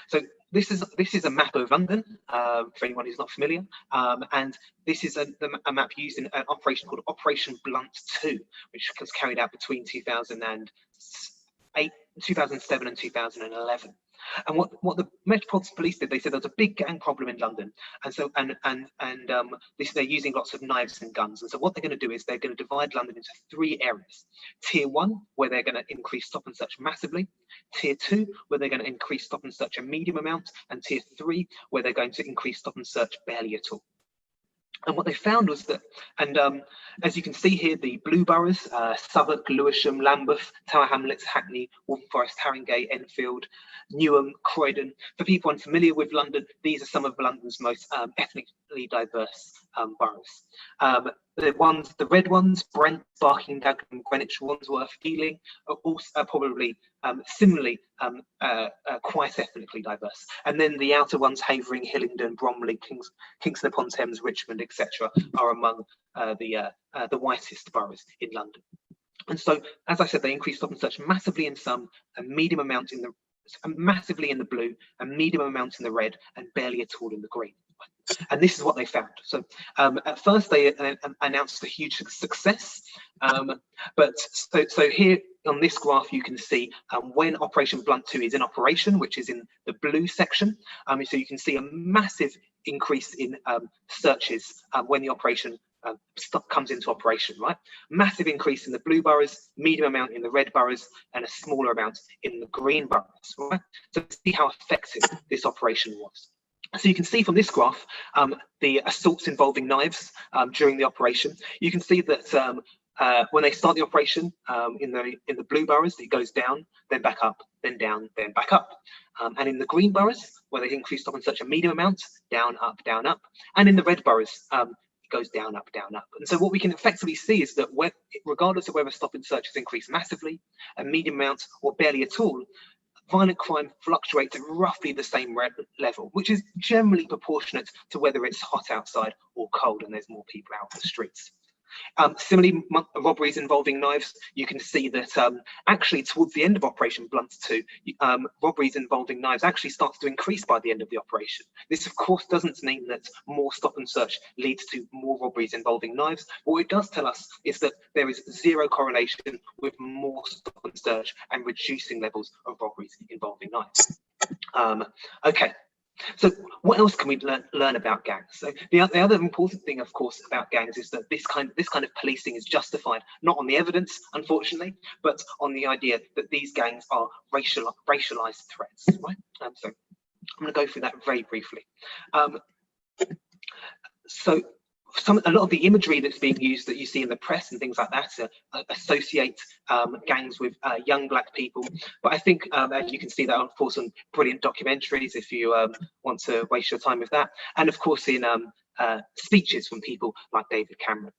Speaker 3: So this is a map of London, for anyone who's not familiar, and this is a map used in an operation called Operation Blunt 2, which was carried out between 2007 and 2011. And what the Metropolitan Police did, they said there was a big gang problem in London, and so they're using lots of knives and guns. And so what they're going to do is they're going to divide London into 3 areas: Tier 1, where they're going to increase stop and search massively; Tier 2, where they're going to increase stop and search a medium amount; and Tier 3, where they're going to increase stop and search barely at all. And what they found was that, and as you can see here, the blue boroughs, Southwark, Lewisham, Lambeth, Tower Hamlets, Hackney, Waltham Forest, Haringey, Enfield, Newham, Croydon. For people unfamiliar with London, these are some of London's most ethnically diverse boroughs. The red ones, Brent, Barking, Dagenham, Greenwich, Wandsworth, Ealing, are also probably similarly quite ethnically diverse. And then the outer ones, Havering, Hillingdon, Bromley, Kingston upon Thames, Richmond, etc., are among the whitest boroughs in London. And so, as I said, they increased stop and search massively in some, a medium amount in massively in the blue, a medium amount in the red, and barely at all in the green. And this is what they found. So at first they announced a huge success, but so here on this graph you can see when Operation Blunt 2 is in operation, which is in the blue section. So you can see a massive increase in searches when the operation comes into operation, right? Massive increase in the blue boroughs, medium amount in the red boroughs, and a smaller amount in the green boroughs, right? So see how effective this operation was. So you can see from this graph the assaults involving knives during the operation. You can see that when they start the operation in the blue boroughs, it goes down, then back up, then down, then back up. And in the green boroughs, where they increase stop and search a medium amount, down, up, and in the red boroughs, it goes down, up, down, up. And so what we can effectively see is that regardless of whether stop and search has increased massively, a medium amount, or barely at all, violent crime fluctuates at roughly the same level, which is generally proportionate to whether it's hot outside or cold and there's more people out on the streets. Similarly, robberies involving knives, you can see that actually towards the end of Operation Blunt 2, robberies involving knives actually starts to increase by the end of the operation. This, of course, doesn't mean that more stop and search leads to more robberies involving knives. What it does tell us is that there is zero correlation with more stop and search and reducing levels of robberies involving knives. Okay. So what else can we learn about gangs? So the other important thing, of course, about gangs is that this kind of policing is justified not on the evidence, unfortunately, but on the idea that these gangs are racialized threats. Right? So I'm going to go through that very briefly. So a lot of the imagery that's being used that you see in the press and things like that associate gangs with young black people. But I think you can see that, of course, on brilliant documentaries if you want to waste your time with that. And of course, in speeches from people like David Cameron.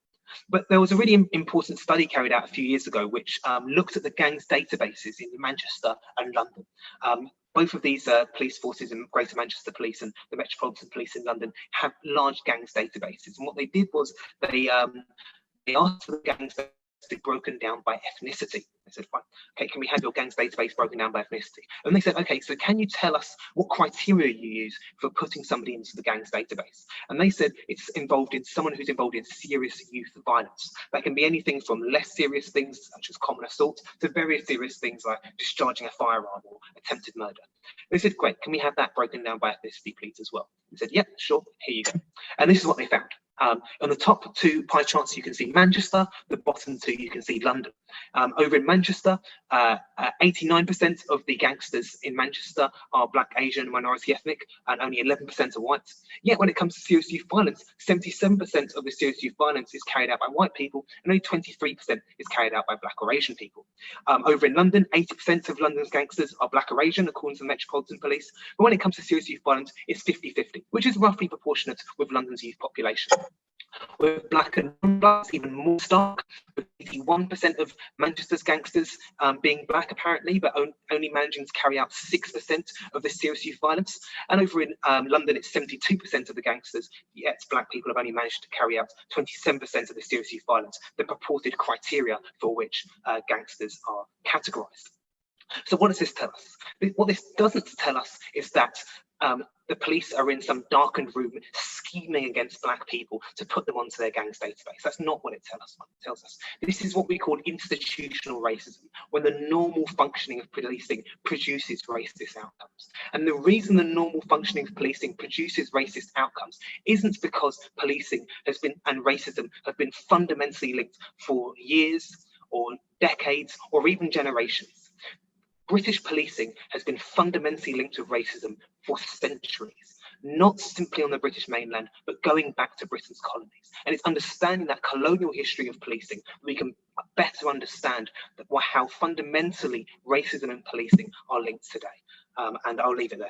Speaker 3: But there was a really important study carried out a few years ago, which looked at the gangs databases in Manchester and London. Both of these police forces in Greater Manchester Police and the Metropolitan Police in London have large gangs databases. And what they did was they asked for the gangs to be broken down by ethnicity. They said, fine, okay, can we have your gangs database broken down by ethnicity? And they said, okay, so can you tell us what criteria you use for putting somebody into the gangs database? And they said it's involved in someone who's involved in serious youth violence. That can be anything from less serious things such as common assault to very serious things like discharging a firearm or attempted murder. They said, great, can we have that broken down by ethnicity, please, as well? They said, yep, sure, here you go. And this is what they found. On the top two pie charts, you can see Manchester. The bottom two, you can see London. Over in Manchester, 89% of the gangsters in Manchester are black, Asian, minority ethnic, and only 11% are white. Yet when it comes to serious youth violence, 77% of the serious youth violence is carried out by white people, and only 23% is carried out by black or Asian people. Over in London, 80% of London's gangsters are black or Asian, according to the Metropolitan Police. But when it comes to serious youth violence, it's 50-50, which is roughly proportionate with London's youth population. With black and non-black, even more stark, with 81% of Manchester's gangsters being black, apparently, but only managing to carry out 6% of the serious youth violence. And over in London, it's 72% of the gangsters, yet black people have only managed to carry out 27% of the serious youth violence, the purported criteria for which gangsters are categorized. So what does this tell us? What this doesn't tell us is that the police are in some darkened room scheming against black people to put them onto their gang's database. That's not what it tells us. This is what we call institutional racism, when the normal functioning of policing produces racist outcomes. And the reason the normal functioning of policing produces racist outcomes isn't because policing and racism have been fundamentally linked for years or decades or even generations. British policing has been fundamentally linked to racism for centuries, not simply on the British mainland, but going back to Britain's colonies. And it's understanding that colonial history of policing that we can better understand how fundamentally racism and policing are linked today. And I'll leave it there.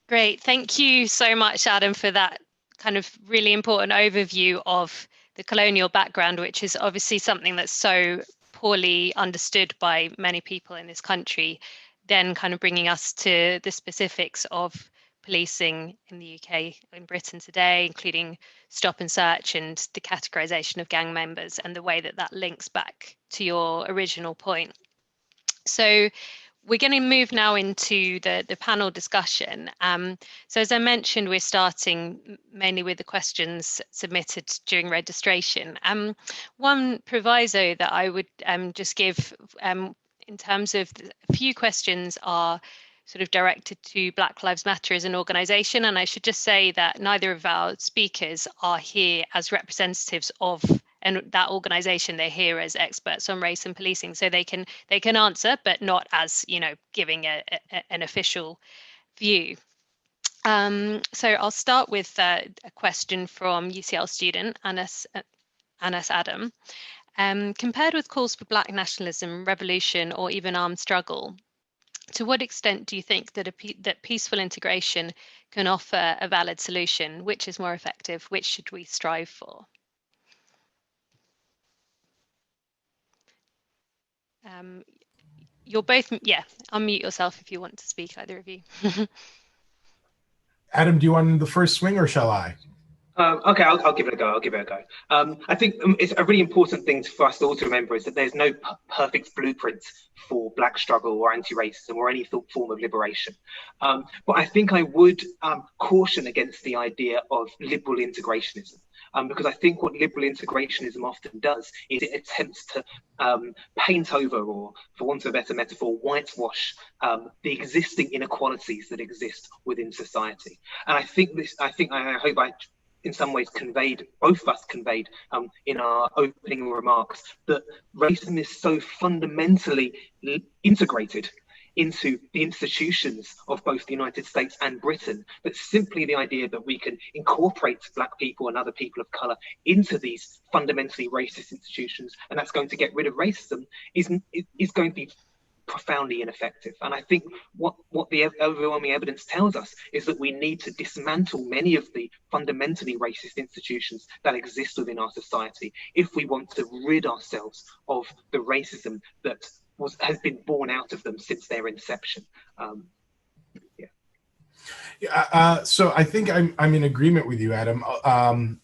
Speaker 1: Great. Thank you so much, Adam, for that kind of really important overview of the colonial background, which is obviously something that's so poorly understood by many people in this country, then kind of bringing us to the specifics of policing in the UK and Britain today, including stop and search and the categorization of gang members and the way that that links back to your original point. So we're going to move now into the panel discussion. So as I mentioned, we're starting mainly with the questions submitted during registration. One proviso that I would just give in terms of a few questions are sort of directed to Black Lives Matter as an organisation. And I should just say that neither of our speakers are here as representatives of that organisation. They're here as experts on race and policing, so they can answer, but not as, you know, giving an official view. So I'll start with a question from UCL student Anas Adam. Compared with calls for Black nationalism, revolution, or even armed struggle, to what extent do you think that that peaceful integration can offer a valid solution? Which is more effective? Which should we strive for? You're both, yeah, unmute yourself if you want to speak, either of you.
Speaker 2: Adam, do you want the first swing or shall I?
Speaker 3: Okay, I'll give it a go. I'll give it a go. I think it's a really important thing for us all to remember is that there's no perfect blueprint for Black struggle or anti-racism or any form of liberation. But I think I would caution against the idea of liberal integrationism. Because I think what liberal integrationism often does is it attempts to paint over, or for want of a better metaphor, whitewash the existing inequalities that exist within society. And I hope I in some ways both of us conveyed in our opening remarks, that racism is so fundamentally integrated into the institutions of both the United States and Britain, that simply the idea that we can incorporate Black people and other people of colour into these fundamentally racist institutions, and that's going to get rid of racism, is going to be profoundly ineffective. And I think what the overwhelming evidence tells us is that we need to dismantle many of the fundamentally racist institutions that exist within our society if we want to rid ourselves of the racism that has been born out of them since their inception.
Speaker 2: So I think I'm in agreement with you, Adam. I'm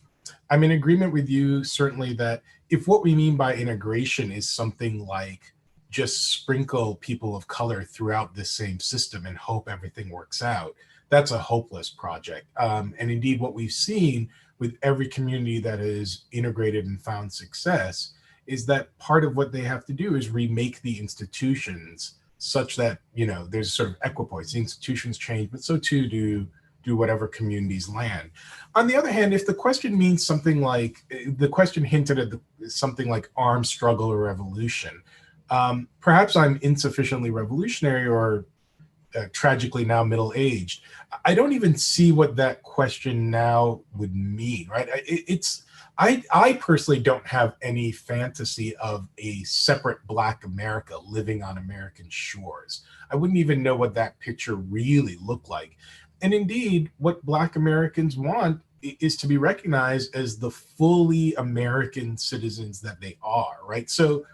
Speaker 2: in agreement with you, certainly, that if what we mean by integration is something like just sprinkle people of color throughout this same system and hope everything works out, that's a hopeless project. And indeed, what we've seen with every community that is integrated and found success is that part of what they have to do is remake the institutions such that, there's sort of equipoise. The institutions change, but so too do whatever communities land. On the other hand, if the question means something like, the question hinted at something like armed struggle or revolution, perhaps I'm insufficiently revolutionary or tragically now middle-aged. I don't even see what that question now would mean, right? I personally don't have any fantasy of a separate Black America living on American shores. I wouldn't even know what that picture really looked like. And indeed, what Black Americans want is to be recognized as the fully American citizens that they are, right? So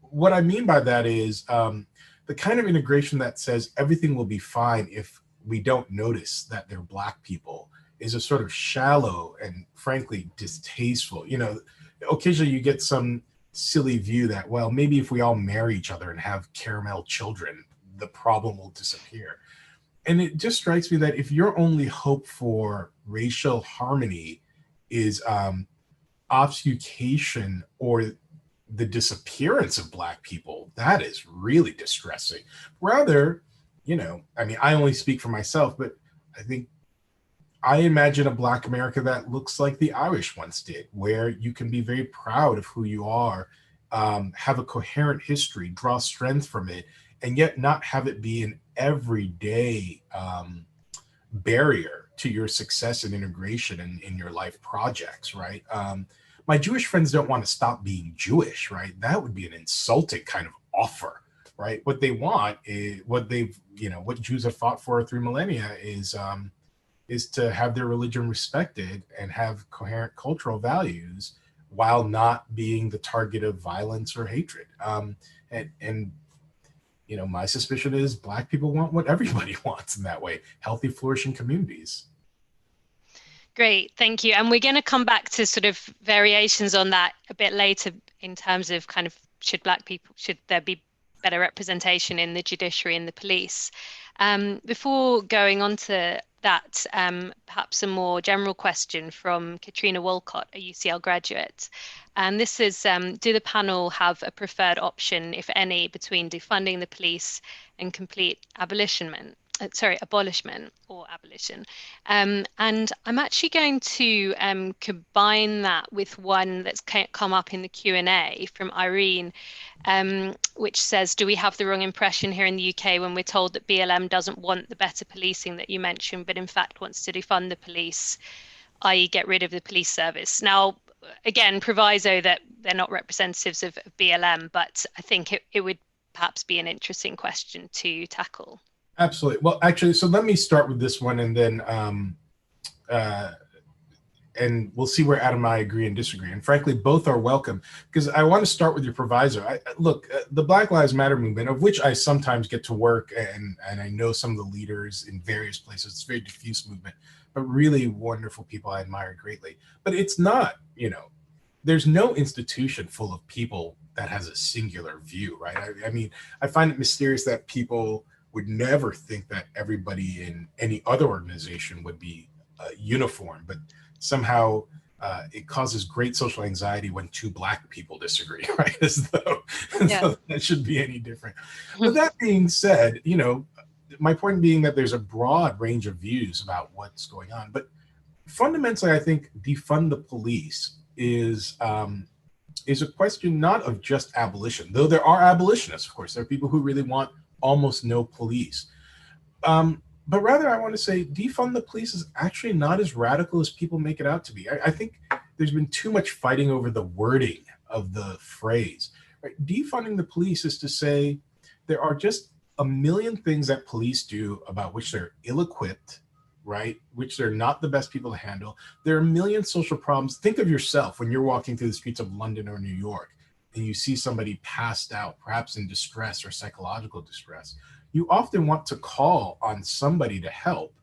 Speaker 2: what I mean by that is the kind of integration that says everything will be fine if we don't notice that they're Black people is a sort of shallow and frankly distasteful. Occasionally you get some silly view that, well, maybe if we all marry each other and have caramel children, the problem will disappear. And it just strikes me that if your only hope for racial harmony is obfuscation or the disappearance of Black people, that is really distressing. Rather, I only speak for myself, but I imagine a Black America that looks like the Irish once did, where you can be very proud of who you are, have a coherent history, draw strength from it, and yet not have it be an everyday barrier to your success and integration in your life projects, right? My Jewish friends don't want to stop being Jewish, right? That would be an insulting kind of offer, right? What they want is what Jews have fought for through millennia is to have their religion respected and have coherent cultural values while not being the target of violence or hatred. And my suspicion is Black people want what everybody wants in that way: healthy, flourishing communities.
Speaker 1: Great, thank you. And we're going to come back to sort of variations on that a bit later in terms of kind of should there be better representation in the judiciary and the police. Before going on to that, perhaps a more general question from Katrina Walcott, a UCL graduate. And this is, do the panel have a preferred option, if any, between defunding the police and complete abolishment or abolition? And I'm actually going to combine that with one that's come up in the Q&A from Irene, which says, do we have the wrong impression here in the UK when we're told that BLM doesn't want the better policing that you mentioned, but in fact wants to defund the police, i.e. get rid of the police service? Now, again, proviso that they're not representatives of BLM, but I think it would perhaps be an interesting question to tackle.
Speaker 2: Absolutely. Well, actually, so let me start with this one, and then and we'll see where Adam and I agree and disagree. And frankly, both are welcome, because I want to start with your proviso. Look, the Black Lives Matter movement, of which I sometimes get to work, and I know some of the leaders in various places. It's a very diffuse movement, but really wonderful people I admire greatly. But it's not, there's no institution full of people that has a singular view, right? I mean, I find it mysterious that people would never think that everybody in any other organization would be uniform, but somehow it causes great social anxiety when two Black people disagree, right? As though that should be any different. But that being said, my point being that there's a broad range of views about what's going on. But fundamentally, I think defund the police is a question not of just abolition, though there are abolitionists, of course. There are people who really want almost no police. But rather, I want to say defund the police is actually not as radical as people make it out to be. I think there's been too much fighting over the wording of the phrase. Right? Defunding the police is to say there are just a million things that police do about which they're ill-equipped, right? Which they're not the best people to handle. There are a million social problems. Think of yourself when you're walking through the streets of London or New York and you see somebody passed out, perhaps in distress or psychological distress. You often want to call on somebody to help.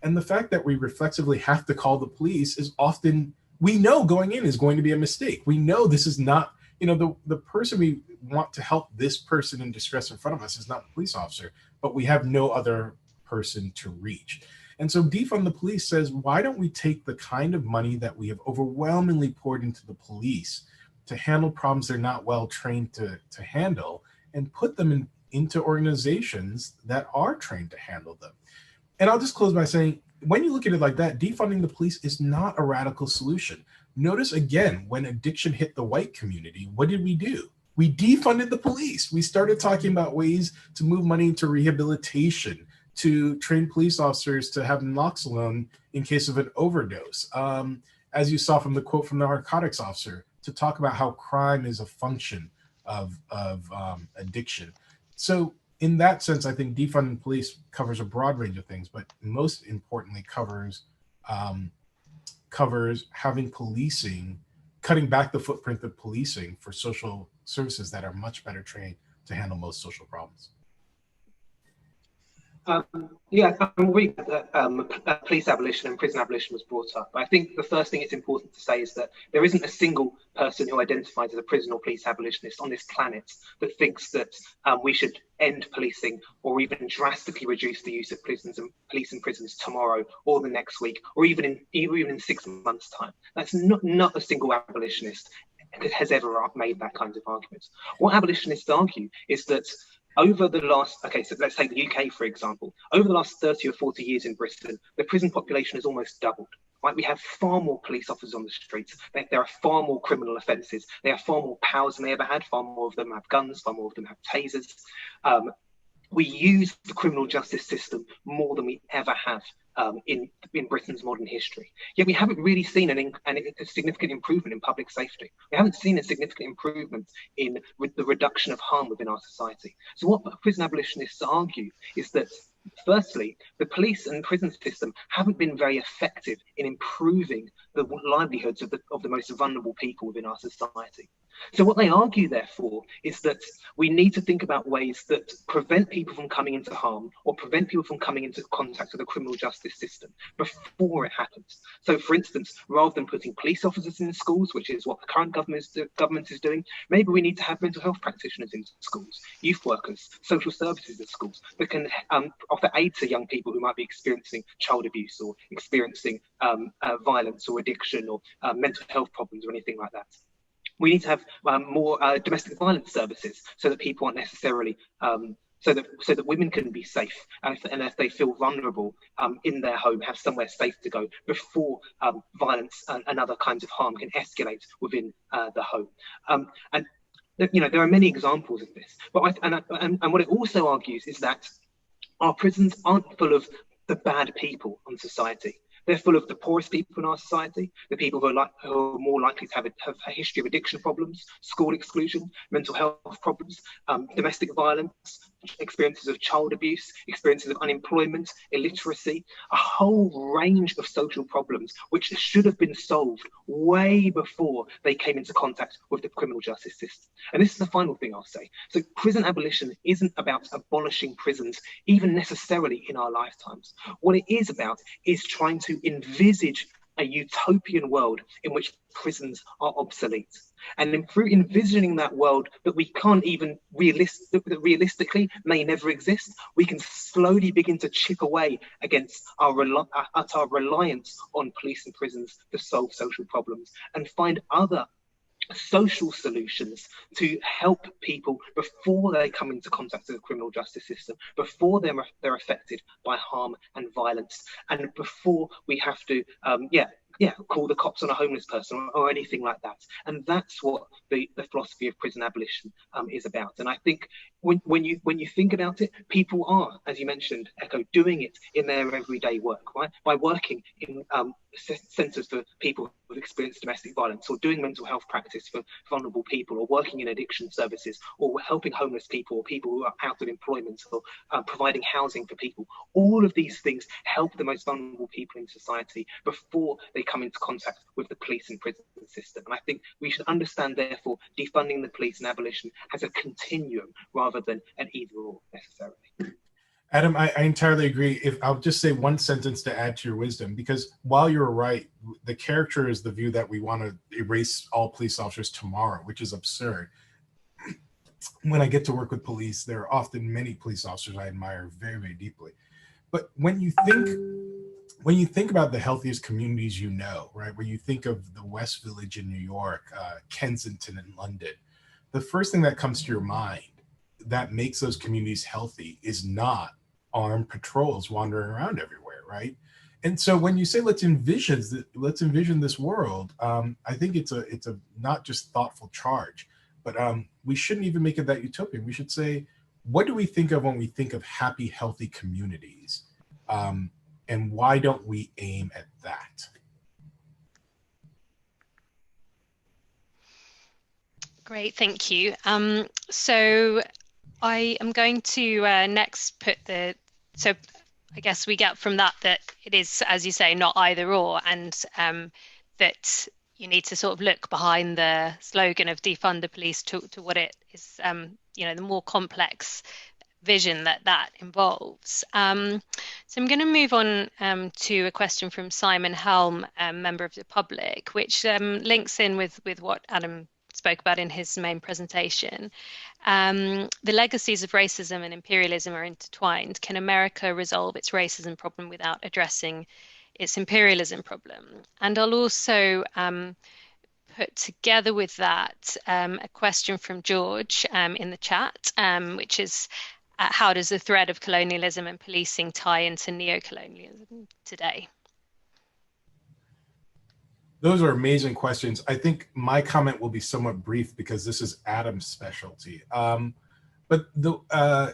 Speaker 2: And the fact that we reflexively have to call the police is often, we know going in is going to be a mistake. We know this is not, the person we want to help, this person in distress in front of us, is not a police officer, but we have no other person to reach. And so defund the police says, why don't we take the kind of money that we have overwhelmingly poured into the police to handle problems they're not well trained to handle, and put them into organizations that are trained to handle them. And I'll just close by saying, when you look at it like that, defunding the police is not a radical solution. Notice again, when addiction hit the white community, what did we do? We defunded the police. We started talking about ways to move money into rehabilitation, to train police officers to have naloxone in case of an overdose. As you saw from the quote from the narcotics officer, to talk about how crime is a function of addiction. So in that sense, I think defunding police covers a broad range of things, but most importantly covers having policing, cutting back the footprint of policing for social services that are much better trained to handle most social problems.
Speaker 3: I'm really glad that police abolition and prison abolition was brought up. But I think the first thing it's important to say is that there isn't a single person who identifies as a prison or police abolitionist on this planet that thinks that we should end policing or even drastically reduce the use of police and prisons tomorrow or the next week or even in 6 months' time. That's not a single abolitionist that has ever made that kind of argument. What abolitionists argue is that over the last, so let's take the UK, for example. Over the last 30 or 40 years in Britain, the prison population has almost doubled. Right? We have far more police officers on the streets. There are far more criminal offences. They have far more powers than they ever had. Far more of them have guns. Far more of them have tasers. We use the criminal justice system more than we ever have in Britain's modern history. Yet we haven't really seen a significant improvement in public safety. We haven't seen a significant improvement with the reduction of harm within our society. So what prison abolitionists argue is that, firstly, the police and prison system haven't been very effective in improving the livelihoods of the most vulnerable people within our society. So what they argue, therefore, is that we need to think about ways that prevent people from coming into harm or prevent people from coming into contact with the criminal justice system before it happens. So, for instance, rather than putting police officers in schools, which is what the current government is doing, maybe we need to have mental health practitioners in schools, youth workers, social services in schools that can offer aid to young people who might be experiencing child abuse or experiencing violence or addiction or mental health problems or anything like that. We need to have more domestic violence services so that people aren't necessarily, so that women can be safe and if they feel vulnerable in their home, have somewhere safe to go before violence and other kinds of harm can escalate within the home. And there are many examples of this. But and what it also argues is that our prisons aren't full of the bad people on society. They're full of the poorest people in our society, the people who are more likely to have a history of addiction problems, school exclusion, mental health problems, domestic violence, experiences of child abuse, experiences of unemployment, illiteracy, a whole range of social problems which should have been solved way before they came into contact with the criminal justice system. And this is the final thing I'll say. So prison abolition isn't about abolishing prisons, even necessarily in our lifetimes. What it is about is trying to envisage a utopian world in which prisons are obsolete. And then through envisioning that world that we can't even realistically may never exist, we can slowly begin to chip away against our reliance on police and prisons to solve social problems and find other social solutions to help people before they come into contact with the criminal justice system, before they're affected by harm and violence, and before we have to call the cops on a homeless person or anything like that. And that's what the philosophy of prison abolition is about. And I think when you think about it, people are, as you mentioned, Echo, doing it in their everyday work, right? By working in centres for people who've experienced domestic violence, or doing mental health practice for vulnerable people, or working in addiction services, or helping homeless people, or people who are out of employment, or providing housing for people. All of these things help the most vulnerable people in society before they come into contact with the police and prison system. And I think we should understand, therefore, defunding the police and abolition as a continuum rather than an either or necessarily.
Speaker 2: Adam, I entirely agree. If I'll just say one sentence to add to your wisdom, because while you're right, the caricature is the view that we want to erase all police officers tomorrow, which is absurd. When I get to work with police, there are often many police officers I admire very, very deeply. But when you think about the healthiest communities, you know, right, when you think of the West Village in New York, Kensington in London, the first thing that comes to your mind that makes those communities healthy is not armed patrols wandering around everywhere, right? And so when you say let's envision this world, I think it's a not just thoughtful charge, but we shouldn't even make it that utopian. We should say, what do we think of when we think of happy, healthy communities? And why don't we aim at that?
Speaker 1: Great, thank you. So I am going to next put so I guess we get from that it is, as you say, not either or, and that you need to sort of look behind the slogan of defund the police to what it is, the more complex vision that involves. So I'm going to move on to a question from Simon Helm, member of the public, which links in with what Adam spoke about in his main presentation. The legacies of racism and imperialism are intertwined. Can America resolve its racism problem without addressing its imperialism problem? And I'll also put together with that a question from George in the chat, which is, how does the thread of colonialism and policing tie into neocolonialism today?
Speaker 2: Those are amazing questions. I think my comment will be somewhat brief because this is Adam's specialty. But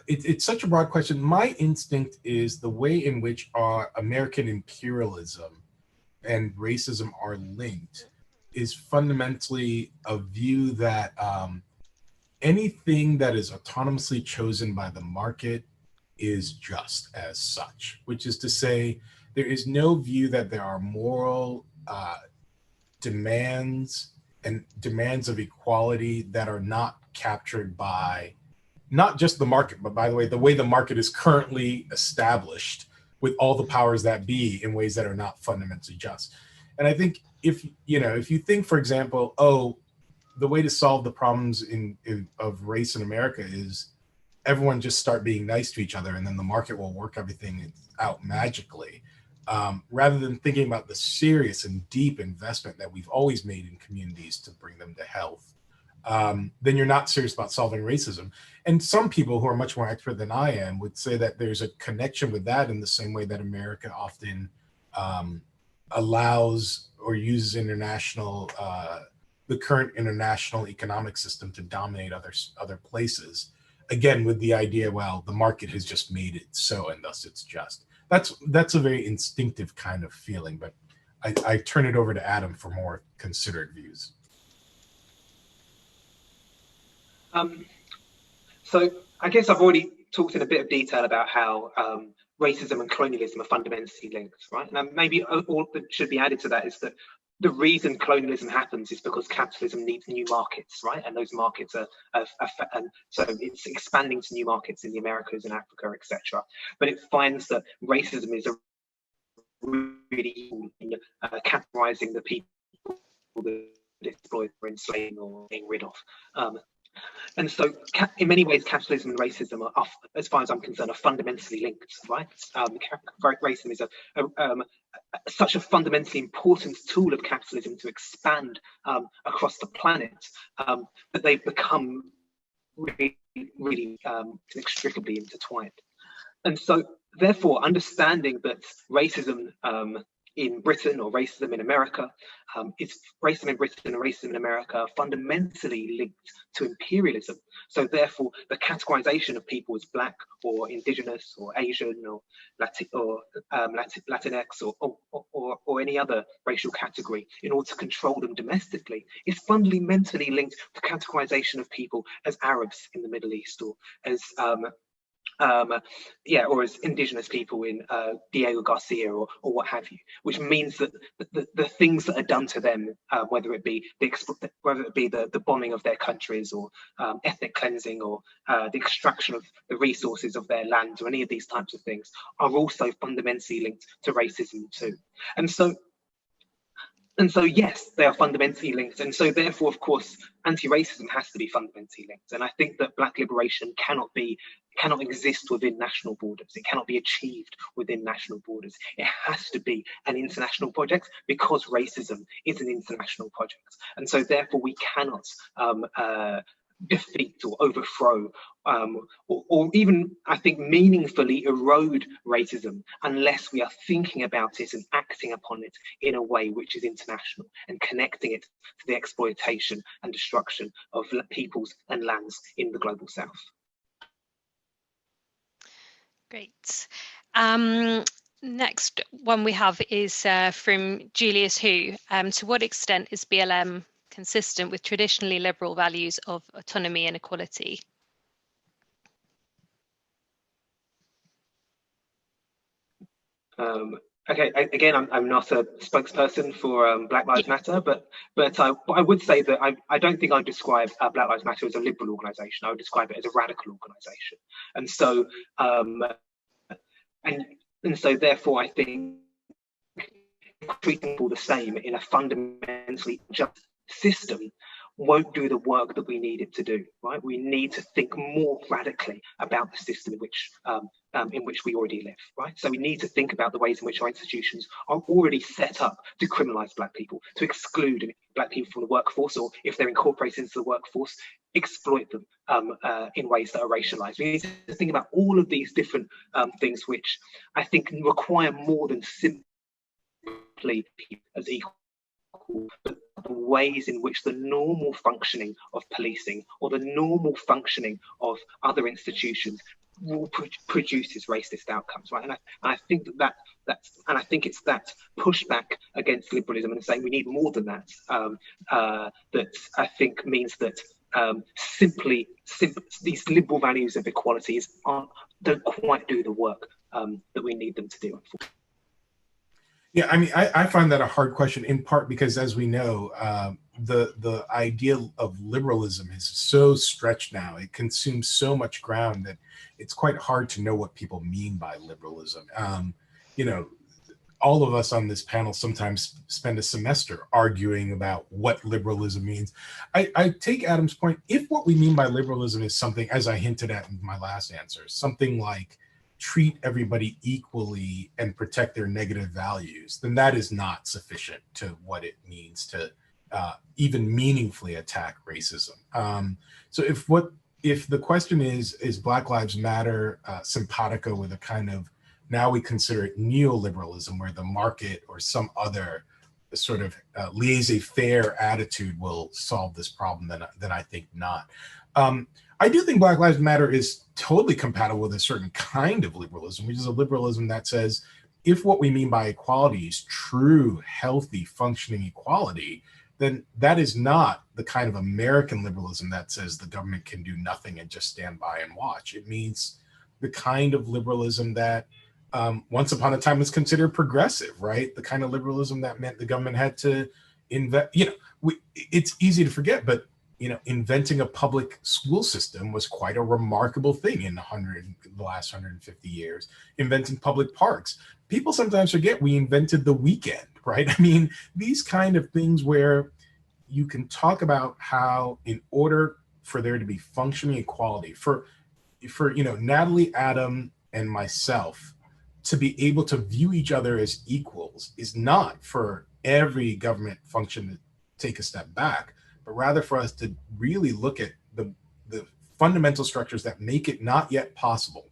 Speaker 2: it's such a broad question. My instinct is the way in which our American imperialism and racism are linked is fundamentally a view that anything that is autonomously chosen by the market is just as such, which is to say, there is no view that there are moral demands of equality that are not captured by not just the market, but by the way the market is currently established with all the powers that be in ways that are not fundamentally just. And I think if you think, for example, the way to solve the problems of race in America is everyone just start being nice to each other and then the market will work everything out magically. Rather than thinking about the serious and deep investment that we've always made in communities to bring them to health, then you're not serious about solving racism. And some people who are much more expert than I am would say that there's a connection with that in the same way that America often allows or uses the current international economic system to dominate other places. Again, with the idea, well, the market has just made it so, and thus it's just. that's a very instinctive kind of feeling, but I turn it over to Adam for more considered views.
Speaker 3: So I guess I've already talked in a bit of detail about how racism and colonialism are fundamentally linked, right? Now, maybe all that should be added to that is that the reason colonialism happens is because capitalism needs new markets, right? And those markets and so it's expanding to new markets in the Americas and Africa, etc. But it finds that racism is a really categorizing the people that it's exploited or enslaving or being rid of. And so, in many ways, capitalism and racism are, as far as I'm concerned, are fundamentally linked, right? Racism is such a fundamentally important tool of capitalism to expand across the planet that they've become really inextricably intertwined. And so, therefore, understanding that racism in Britain or racism in America, racism in Britain and racism in America are fundamentally linked to imperialism. So therefore, the categorization of people as Black or Indigenous or Asian or Latinx or any other racial category in order to control them domestically is fundamentally linked to categorization of people as Arabs in the Middle East or as or as indigenous people in Diego Garcia or what have you, which means that the things that are done to them, whether it be the bombing of their countries or ethnic cleansing or the extraction of the resources of their lands or any of these types of things, are also fundamentally linked to racism too. And so, yes, they are fundamentally linked. And so, therefore, of course, anti-racism has to be fundamentally linked. And I think that Black liberation cannot exist within national borders. It cannot be achieved within national borders. It has to be an international project because racism is an international project. And so, therefore, we cannot defeat or overthrow or even, I think, meaningfully erode racism unless we are thinking about it and acting upon it in a way which is international and connecting it to the exploitation and destruction of peoples and lands in the global south.
Speaker 1: Great. Next one we have is from Julius Hu. To what extent is BLM consistent with traditionally liberal values of autonomy and equality?
Speaker 3: Okay, again, I'm not a spokesperson for Black Lives Matter, but I would say that I don't think I'd describe Black Lives Matter as a liberal organisation. I would describe it as a radical organisation, and so therefore I think treating people the same in a fundamentally just system won't do the work that we need it to do, right? We need to think more radically about the system in which we already live, right? So we need to think about the ways in which our institutions are already set up to criminalize Black people, to exclude Black people from the workforce, or if they're incorporated into the workforce, exploit them in ways that are racialized. We need to think about all of these different things which I think require more than simply as equal, but the ways in which the normal functioning of policing or the normal functioning of other institutions produces racist outcomes, right? And I think I think it's that pushback against liberalism and saying we need more than that that I think means that simply these liberal values of equality don't quite do the work that we need them to do, unfortunately.
Speaker 2: Yeah, I mean, I find that a hard question, in part because, as we know, the idea of liberalism is so stretched now. It consumes so much ground that it's quite hard to know what people mean by liberalism. You know, all of us on this panel sometimes spend a semester arguing about what liberalism means. I take Adam's point. If what we mean by liberalism is something, as I hinted at in my last answer, something like treat everybody equally and protect their negative values, then that is not sufficient to what it means to even meaningfully attack racism. So if the question is Black Lives Matter simpatico with a kind of, now we consider it neoliberalism, where the market or some other sort of laissez-faire attitude will solve this problem, then I think not. I do think Black Lives Matter is totally compatible with a certain kind of liberalism, which is a liberalism that says if what we mean by equality is true, healthy, functioning equality, then that is not the kind of American liberalism that says the government can do nothing and just stand by and watch. It means the kind of liberalism that once upon a time was considered progressive, right? The kind of liberalism that meant the government had to invest, it's easy to forget, but inventing a public school system was quite a remarkable thing in the last 150 years. Inventing public parks. People sometimes forget we invented the weekend, right? I mean, these kind of things where you can talk about how in order for there to be functioning equality, for Natalie, Adam, and myself to be able to view each other as equals is not for every government function to take a step back, but rather for us to really look at the fundamental structures that make it not yet possible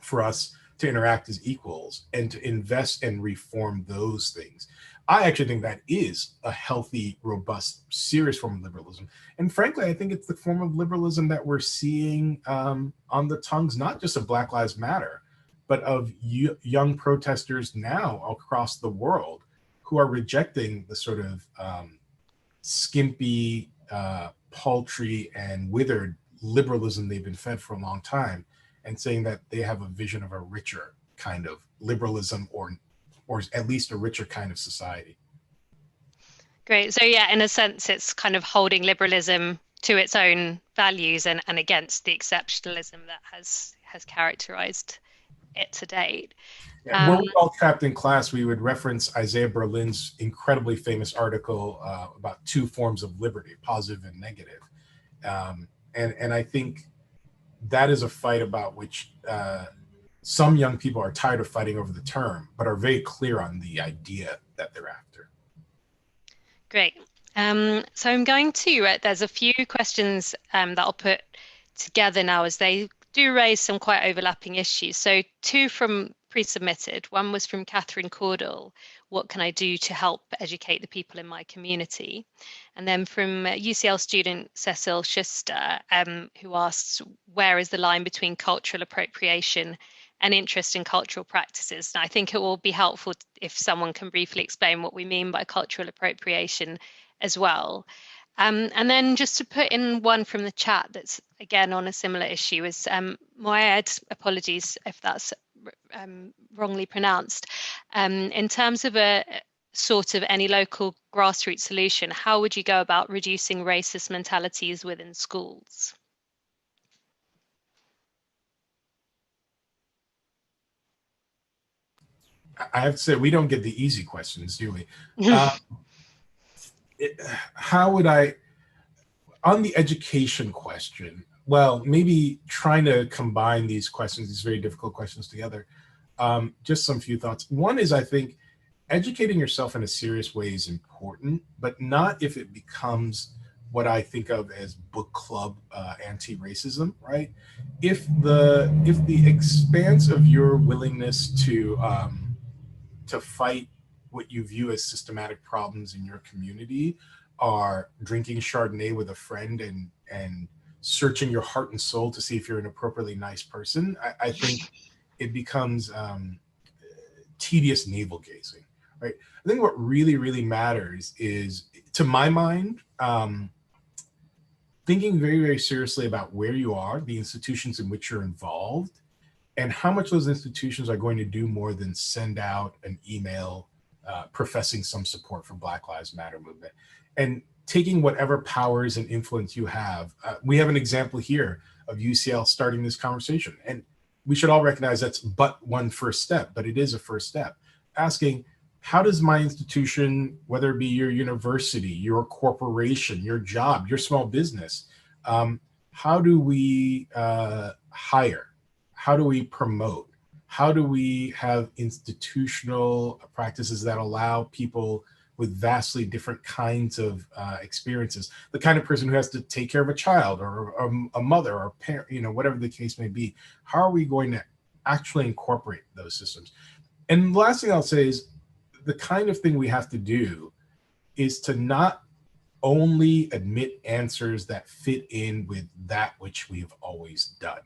Speaker 2: for us to interact as equals and to invest and reform those things. I actually think that is a healthy, robust, serious form of liberalism. And frankly, I think it's the form of liberalism that we're seeing on the tongues, not just of Black Lives Matter, but of young protesters now across the world who are rejecting the sort of skimpy, paltry, and withered liberalism they've been fed for a long time, and saying that they have a vision of a richer kind of liberalism, or at least a richer kind of society.
Speaker 1: Great. So yeah, in a sense, it's kind of holding liberalism to its own values and against the exceptionalism that has characterized it to date.
Speaker 2: Yeah, when we were all trapped in class, we would reference Isaiah Berlin's incredibly famous article about two forms of liberty, positive and negative. And I think that is a fight about which some young people are tired of fighting over the term, but are very clear on the idea that they're after.
Speaker 1: Great. So I'm going to, there's a few questions that I'll put together now as they do raise some quite overlapping issues. So two from pre-submitted. One was from Catherine Caudle. What can I do to help educate the people in my community? And then from UCL student Cecil Schuster, who asks, where is the line between cultural appropriation and interest in cultural practices? And I think it will be helpful if someone can briefly explain what we mean by cultural appropriation as well. And then just to put in one from the chat that's again on a similar issue is Moayed, apologies if that's wrongly pronounced. In terms of a sort of any local grassroots solution, how would you go about reducing racist mentalities within schools?
Speaker 2: I have to say, we don't get the easy questions, do we? How would I, on the education question, well, maybe trying to combine these questions, these very difficult questions together, just some few thoughts. One is, I think, educating yourself in a serious way is important, but not if it becomes what I think of as book club anti-racism, right? If the expanse of your willingness to fight what you view as systematic problems in your community are drinking Chardonnay with a friend and searching your heart and soul to see if you're an appropriately nice person, I think it becomes tedious navel gazing, right? I think what really, really matters is, to my mind, thinking very, very seriously about where you are, the institutions in which you're involved, and how much those institutions are going to do more than send out an email professing some support for Black Lives Matter movement. And taking whatever powers and influence you have. We have an example here of UCL starting this conversation. And we should all recognize that's but one first step, but it is a first step. Asking, how does my institution, whether it be your university, your corporation, your job, your small business, how do we hire? How do we promote? How do we have institutional practices that allow people with vastly different kinds of experiences, the kind of person who has to take care of a child or a mother or a parent, whatever the case may be, how are we going to actually incorporate those systems? And the last thing I'll say is the kind of thing we have to do is to not only admit answers that fit in with that which we've always done.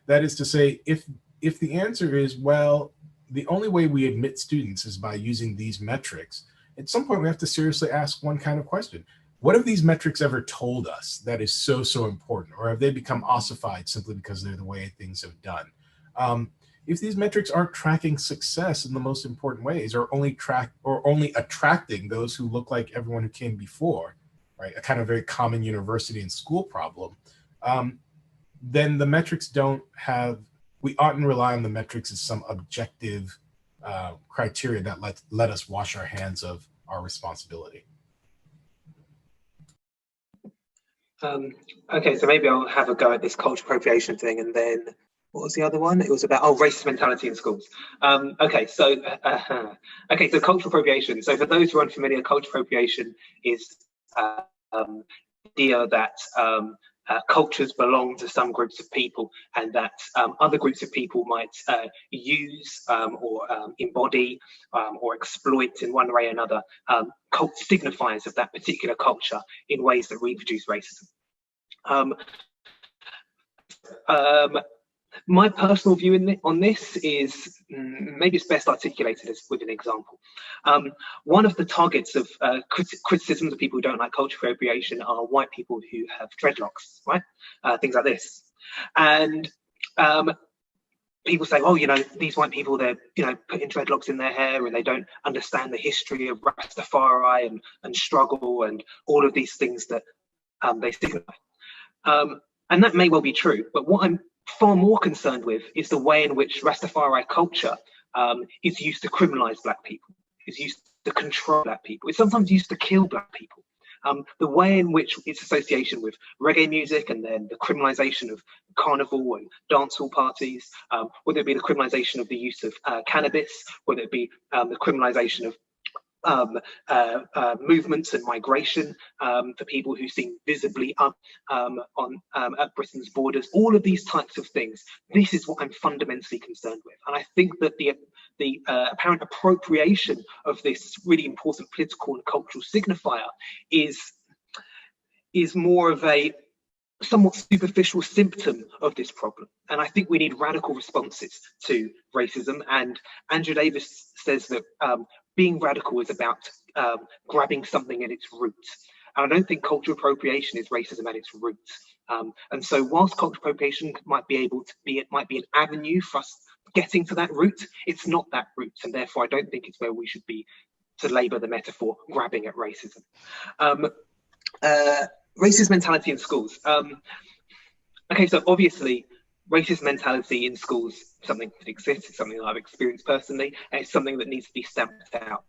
Speaker 2: That is to say, if the answer is, well, the only way we admit students is by using these metrics, at some point we have to seriously ask one kind of question. What have these metrics ever told us that is so important? Or have they become ossified simply because they're the way things have done? If these metrics aren't tracking success in the most important ways, or only attracting those who look like everyone who came before, right? A kind of very common university and school problem, then the metrics we oughtn't rely on the metrics as some objective criteria that let us wash our hands of our responsibility.
Speaker 3: Okay, so maybe I'll have a go at this cultural appropriation thing, and then what was the other one? It was about racist mentality in schools. Okay, so cultural appropriation. So for those who are unfamiliar, cultural appropriation is the idea that cultures belong to some groups of people, and that other groups of people might use or embody or exploit in one way or another signifiers of that particular culture in ways that reproduce racism. My personal view on this is maybe it's best articulated as with an example. One of the targets of criticisms of people who don't like cultural appropriation are white people who have dreadlocks, right? Things like this. And people say, oh, these white people, they're, putting dreadlocks in their hair and they don't understand the history of Rastafari and struggle and all of these things that they signify. And that may well be true, but what I'm far more concerned with is the way in which Rastafari culture is used to criminalize Black people, is used to control Black people. It's sometimes used to kill Black people. The way in which its association with reggae music and then the criminalization of carnival and dancehall parties, whether it be the criminalization of the use of cannabis, whether it be the criminalization of movements and migration for people who seem visibly up at Britain's borders, all of these types of things. This is what I'm fundamentally concerned with, and I think that the apparent appropriation of this really important political and cultural signifier is more of a somewhat superficial symptom of this problem. And I think we need radical responses to racism. And Andrew Davis says that being radical is about grabbing something at its roots. And I don't think cultural appropriation is racism at its roots. And so whilst cultural appropriation might be an avenue for us getting to that root, it's not that root. And therefore, I don't think it's where we should be, to labour the metaphor, grabbing at racism. Racist mentality in schools. Okay, so obviously, racist mentality in schools, something that exists, it's something that I've experienced personally, and it's something that needs to be stamped out.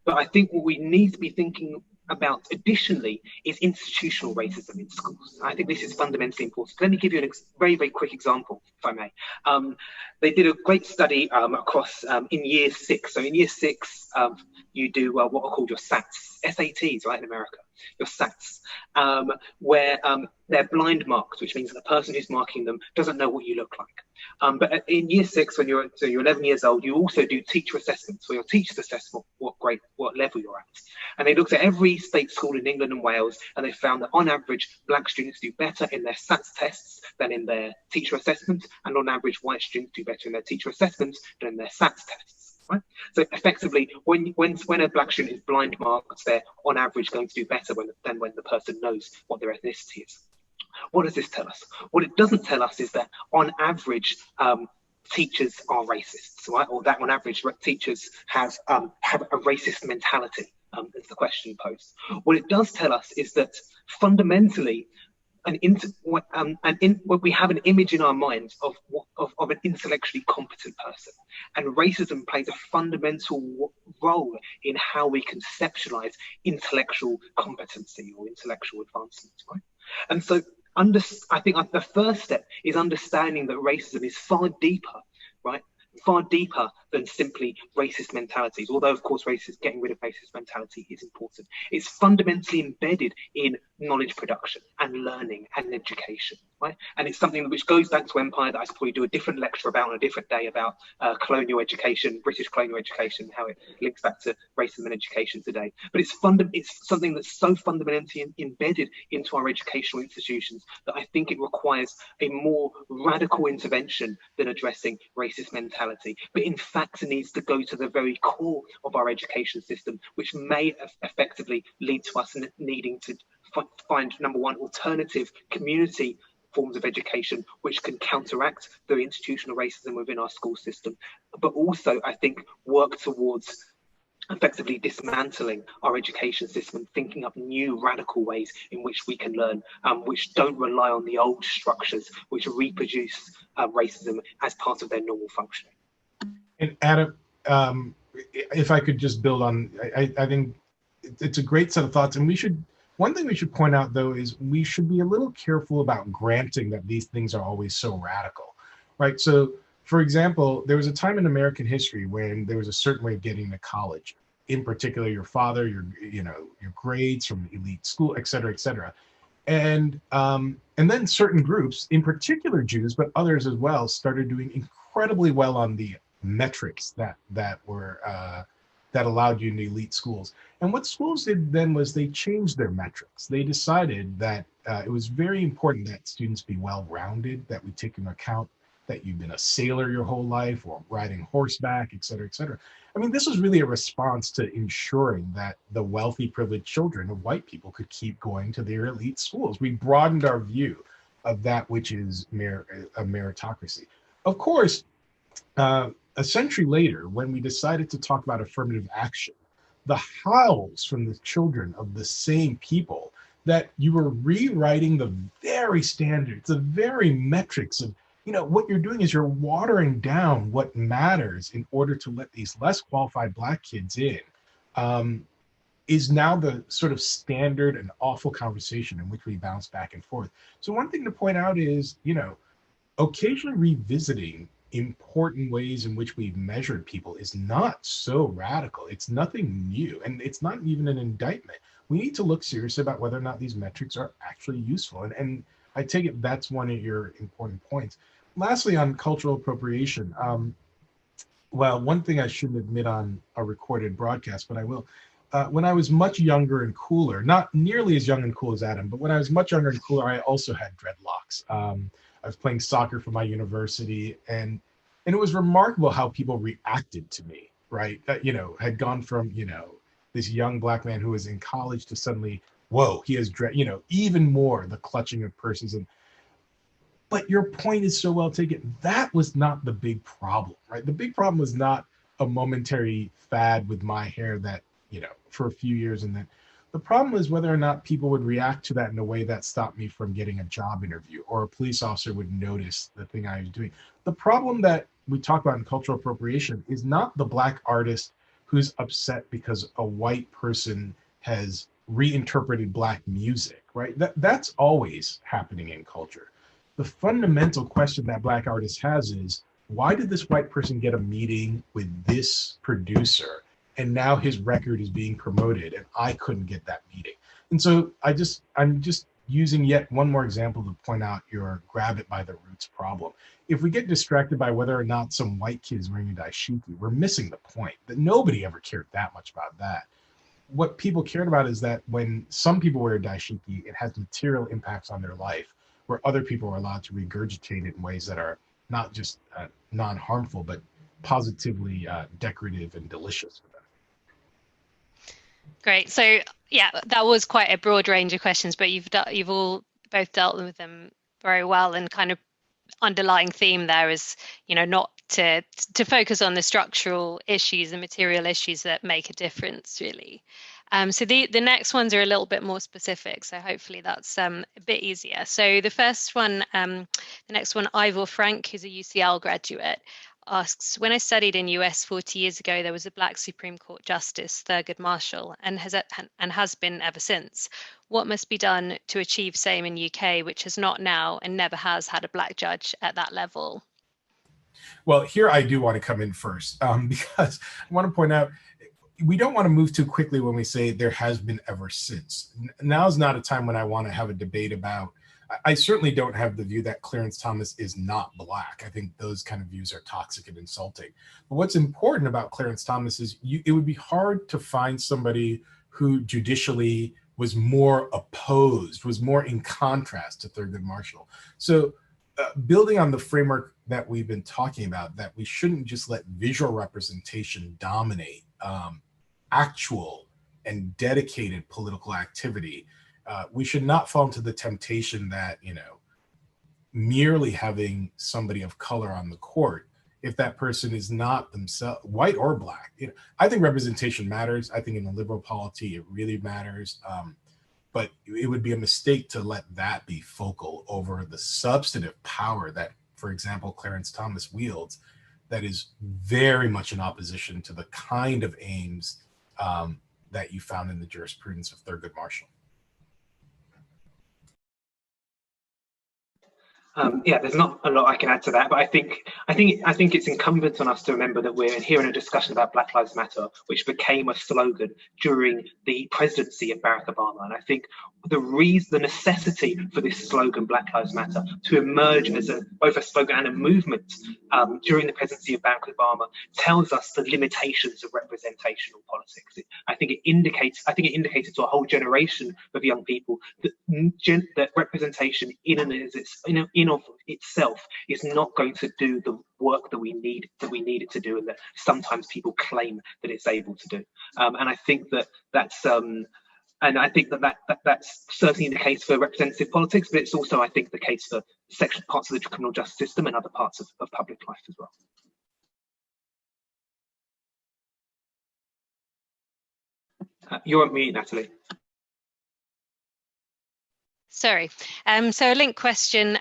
Speaker 3: But I think what we need to be thinking about additionally is institutional racism in schools. I think this is fundamentally important. Let me give you a very, very quick example, if I may. They did a great study across in year 6. So in year 6, you do what are called your SATs, right, in America, your SATs, where they're blind marks, which means that the person who's marking them doesn't know what you look like. But in year 6, when you're 11 years old, you also do teacher assessments, where your teachers assess what level you're at. And they looked at every state school in England and Wales, and they found that on average, Black students do better in their SATs tests than in their teacher assessments, and on average, white students do better in their teacher assessments than in their SATs tests. Right? So effectively, when a Black student is blind marked, they're on average going to do better than when the person knows what their ethnicity is. What does this tell us? What it doesn't tell us is that on average, teachers are racists, right? Or that on average, teachers have a racist mentality. Is the question posed. What it does tell us is that fundamentally, we have an image in our minds of an intellectually competent person, and racism plays a fundamental role in how we conceptualize intellectual competency or intellectual advancement, right? And so I think the first step is understanding that racism is far deeper, right? Far deeper than simply racist mentalities. Although, of course, getting rid of racist mentality is important. It's fundamentally embedded in knowledge production and learning and education, right? And it's something which goes back to empire that I could probably do a different lecture about on a different day about colonial education, British colonial education, how it links back to racism and education today. But it's something that's so fundamentally embedded into our educational institutions that I think it requires a more radical intervention than addressing racist mentality. But in fact, it needs to go to the very core of our education system, which may effectively lead to us needing to find, number one, alternative community forms of education which can counteract the institutional racism within our school system, but also, I think, work towards effectively dismantling our education system, thinking up new radical ways in which we can learn, which don't rely on the old structures which reproduce racism as part of their normal functioning.
Speaker 2: And Adam, if I could just build on, I think it's a great set of thoughts, and one thing we should point out, though, is we should be a little careful about granting that these things are always so radical, right? So, for example, there was a time in American history when there was a certain way of getting to college. In particular, your father, your grades from elite school, et cetera, et cetera. And then certain groups, in particular Jews, but others as well, started doing incredibly well on the metrics that allowed you into elite schools. And what schools did then was they changed their metrics. They decided that it was very important that students be well-rounded, that we take into account that you've been a sailor your whole life or riding horseback, et cetera, et cetera. I mean, this was really a response to ensuring that the wealthy, privileged children of white people could keep going to their elite schools. We broadened our view of that which is a meritocracy. Of course, a century later, when we decided to talk about affirmative action, the howls from the children of the same people that you were rewriting the very standards, the very metrics of, what you're doing is you're watering down what matters in order to let these less qualified Black kids in, is now the sort of standard and awful conversation in which we bounce back and forth. So one thing to point out is, occasionally revisiting important ways in which we've measured people is not so radical. It's nothing new, and it's not even an indictment. We need to look seriously about whether or not these metrics are actually useful. And I take it that's one of your important points. Lastly, on cultural appropriation, well, one thing I shouldn't admit on a recorded broadcast, but I will. When I was much younger and cooler, not nearly as young and cool as Adam, but when I was much younger and cooler, I also had dreadlocks. I was playing soccer for my university, and it was remarkable how people reacted to me, right? That, had gone from, this young Black man who was in college to suddenly, whoa, he has even more the clutching of purses. But your point is so well taken. That was not the big problem, right? The big problem was not a momentary fad with my hair that, for a few years, and then the problem is whether or not people would react to that in a way that stopped me from getting a job interview, or a police officer would notice the thing I was doing. The problem that we talk about in cultural appropriation is not the Black artist who's upset because a white person has reinterpreted Black music, right? That's always happening in culture. The fundamental question that Black artist has is, why did this white person get a meeting with this producer and now his record is being promoted and I couldn't get that meeting? And so I'm just using yet one more example to point out your grab it by the roots problem. If we get distracted by whether or not some white kid is wearing a dashiki, we're missing the point that nobody ever cared that much about that. What people cared about is that when some people wear a dashiki, it has material impacts on their life, where other people are allowed to regurgitate it in ways that are not just non-harmful, but positively decorative and delicious for them.
Speaker 1: Great. So yeah, that was quite a broad range of questions, but you've all both dealt with them very well, and kind of underlying theme there is, not to focus on the structural issues, the material issues that make a difference, really. So the next ones are a little bit more specific, so hopefully that's a bit easier. So the first one, the next one, Ivor Frank, who's a UCL graduate, asks, when I studied in US 40 years ago, there was a Black Supreme Court Justice, Thurgood Marshall, and has been ever since. What must be done to achieve same in UK, which has not now and never has had a Black judge at that level?
Speaker 2: Well, here I do want to come in first, because I want to point out we don't want to move too quickly when we say there has been ever since. Now's not a time when I want to have a debate about. I certainly don't have the view that Clarence Thomas is not Black. I think those kind of views are toxic and insulting. But what's important about Clarence Thomas is it would be hard to find somebody who judicially was more opposed, was more in contrast to Thurgood Marshall. So building on the framework that we've been talking about, that we shouldn't just let visual representation dominate actual and dedicated political activity. We should not fall into the temptation that, merely having somebody of color on the court, if that person is not themselves white or Black, I think representation matters. I think in the liberal polity, it really matters. But it would be a mistake to let that be focal over the substantive power that, for example, Clarence Thomas wields, that is very much in opposition to the kind of aims that you found in the jurisprudence of Thurgood Marshall.
Speaker 3: There's not a lot I can add to that, but I think it's incumbent on us to remember that we're here in a discussion about Black Lives Matter, which became a slogan during the presidency of Barack Obama. And I think the necessity for this slogan, Black Lives Matter, to emerge as both a slogan and a movement during the presidency of Barack Obama tells us the limitations of representational politics. I think it indicated to a whole generation of young people that representation in of itself is not going to do the work that we need it to do, and that sometimes people claim that it's able to do. And I think that's certainly the case for representative politics, but it's also, I think, the case for parts of the criminal justice system and other parts of public life as well. You're on mute, Natalie.
Speaker 1: Sorry. So a link question,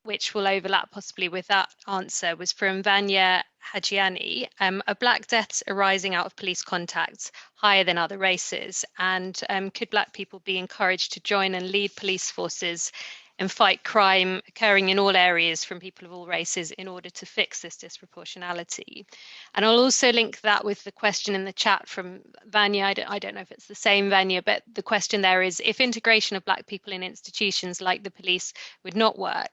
Speaker 1: which will overlap possibly with that answer, was from Vanya Hajiani. Are Black deaths arising out of police contacts higher than other races? And could Black people be encouraged to join and lead police forces and fight crime occurring in all areas from people of all races in order to fix this disproportionality? And I'll also link that with the question in the chat from Vanya. I don't know if it's the same Vanya, but the question there is, if integration of Black people in institutions like the police would not work,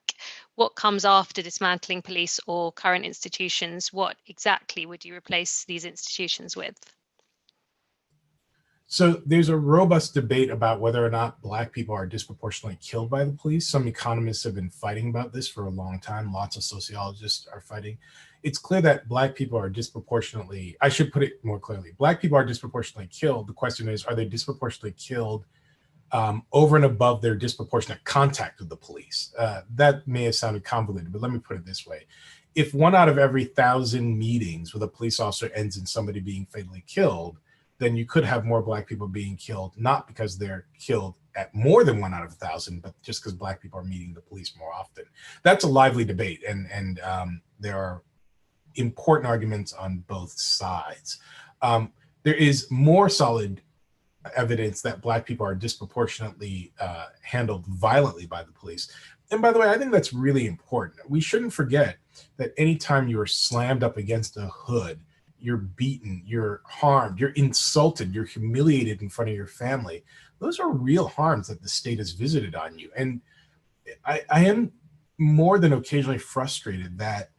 Speaker 1: what comes after dismantling police or current institutions? What exactly would you replace these institutions with?
Speaker 2: So there's a robust debate about whether or not Black people are disproportionately killed by the police. Some economists have been fighting about this for a long time. Lots of sociologists are fighting. It's clear that Black people are disproportionately, I should put it more clearly, Black people are disproportionately killed. The question is, are they disproportionately killed over and above their disproportionate contact with the police? That may have sounded convoluted, but let me put it this way. If 1 out of every 1,000 meetings with a police officer ends in somebody being fatally killed, then you could have more Black people being killed, not because they're killed at more than 1 out of 1,000, but just because Black people are meeting the police more often. That's a lively debate, and there are important arguments on both sides. There is more solid evidence that Black people are disproportionately handled violently by the police. And by the way, I think that's really important. We shouldn't forget that anytime you are slammed up against a hood, you're beaten, you're harmed, you're insulted, you're humiliated in front of your family. Those are real harms that the state has visited on you. And I am more than occasionally frustrated that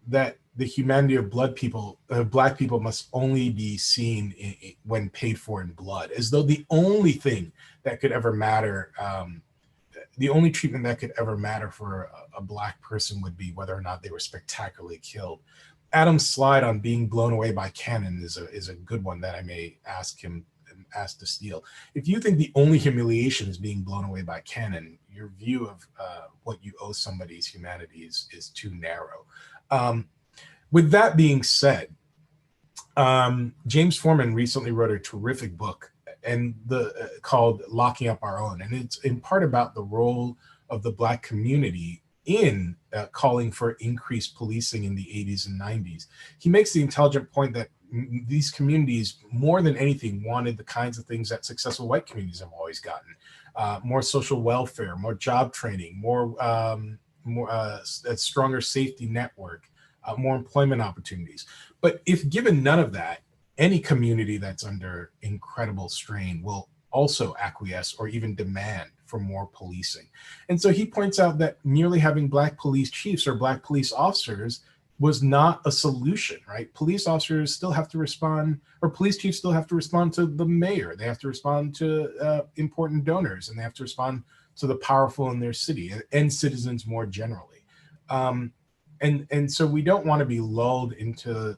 Speaker 2: that the humanity of Black people must only be seen when paid for in blood, as though the only thing that could ever matter, the only treatment that could ever matter for a Black person would be whether or not they were spectacularly killed. Adam's slide on being blown away by cannon is a good one that I may ask to steal. If you think the only humiliation is being blown away by cannon, your view of what you owe somebody's humanity is too narrow. With that being said, James Forman recently wrote a terrific book called Locking Up Our Own, and it's in part about the role of the Black community in calling for increased policing in the 80s and 90s. He makes the intelligent point that these communities, more than anything, wanted the kinds of things that successful white communities have always gotten. More social welfare, more job training, more more a stronger safety network, more employment opportunities. But if given none of that, any community that's under incredible strain will also acquiesce or even demand for more policing. And so he points out that merely having Black police chiefs or Black police officers was not a solution, right? Police officers still have to respond, or police chiefs still have to respond to the mayor. They have to respond to important donors, and they have to respond to the powerful in their city and citizens more generally. And so we don't want to be lulled into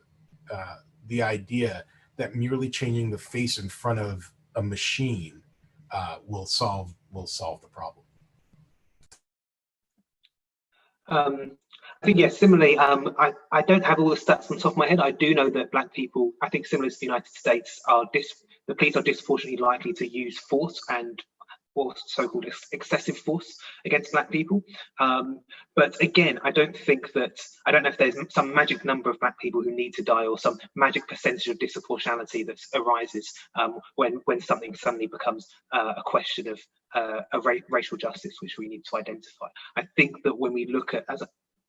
Speaker 2: the idea that merely changing the face in front of a machine will solve the problem.
Speaker 3: I think, yes, similarly, I don't have all the stats on the top of my head. I do know that Black people, I think similar to the United States, the police are disproportionately likely to use force or so-called excessive force against Black people. But again, I don't know if there's some magic number of Black people who need to die, or some magic percentage of disproportionality that arises when something suddenly becomes a question of racial justice, which we need to identify. I think that when we look at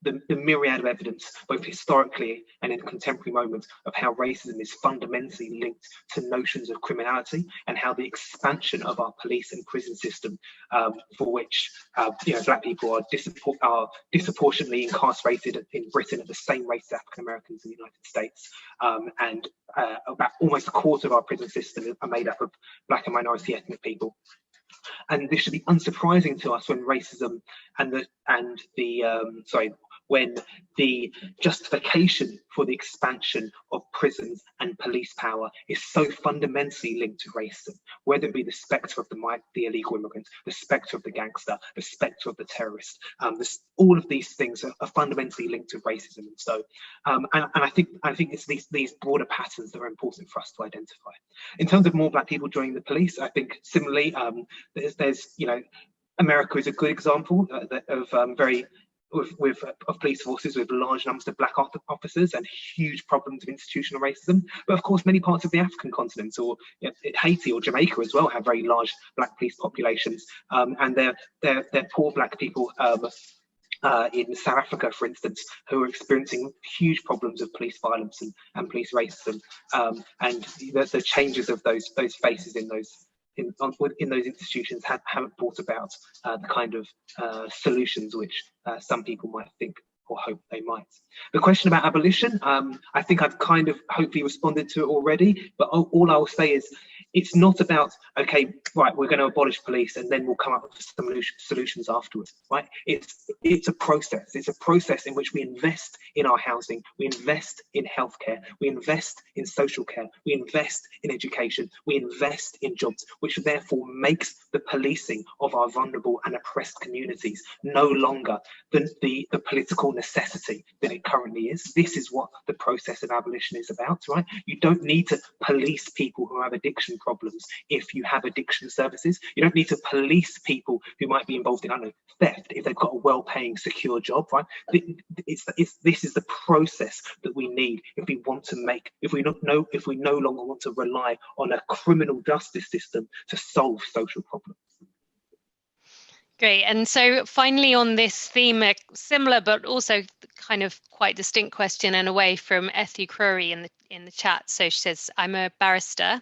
Speaker 3: the myriad of evidence, both historically and in contemporary moments, of how racism is fundamentally linked to notions of criminality, and how the expansion of our police and prison system, for which Black people are disproportionately incarcerated in Britain at the same rate as African Americans in the United States, and about almost a quarter of our prison system are made up of Black and minority ethnic people. And this should be unsurprising to us when racism when the justification for the expansion of prisons and police power is so fundamentally linked to racism, whether it be the spectre of the illegal immigrant, the spectre of the gangster, the spectre of the terrorist. All of these things are fundamentally linked to racism. And so, and I think it's these broader patterns that are important for us to identify. In terms of more Black people joining the police, I think similarly, America is a good example of police forces with large numbers of Black officers and huge problems of institutional racism. But of course, many parts of the African continent, or Haiti or Jamaica as well, have very large Black police populations, and they're poor Black people in South Africa, for instance, who are experiencing huge problems of police violence and police racism, and the changes of those faces in those institutions haven't brought about the kind of solutions which some people might think or hope they might. The question about abolition, I think I've kind of hopefully responded to it already, but all I will say is it's not about, okay, right, we're going to abolish police and then we'll come up with some solutions afterwards, right? It's a process. It's a process in which we invest in our housing, we invest in healthcare, we invest in social care, we invest in education, we invest in jobs, which therefore makes the policing of our vulnerable and oppressed communities no longer the political necessity that it currently is. This is what the process of abolition is about, right? You don't need to police people who have addiction problems if you have addiction services. You don't need to police people who might be involved in, I don't know, theft if they've got a well-paying, secure job, right? This is the process that we need if we no longer want to rely on a criminal justice system to solve social problems.
Speaker 1: Great. And so finally on this theme, a similar but also kind of quite distinct question in a way from Ethu Crowry in the chat. So she says, I'm a barrister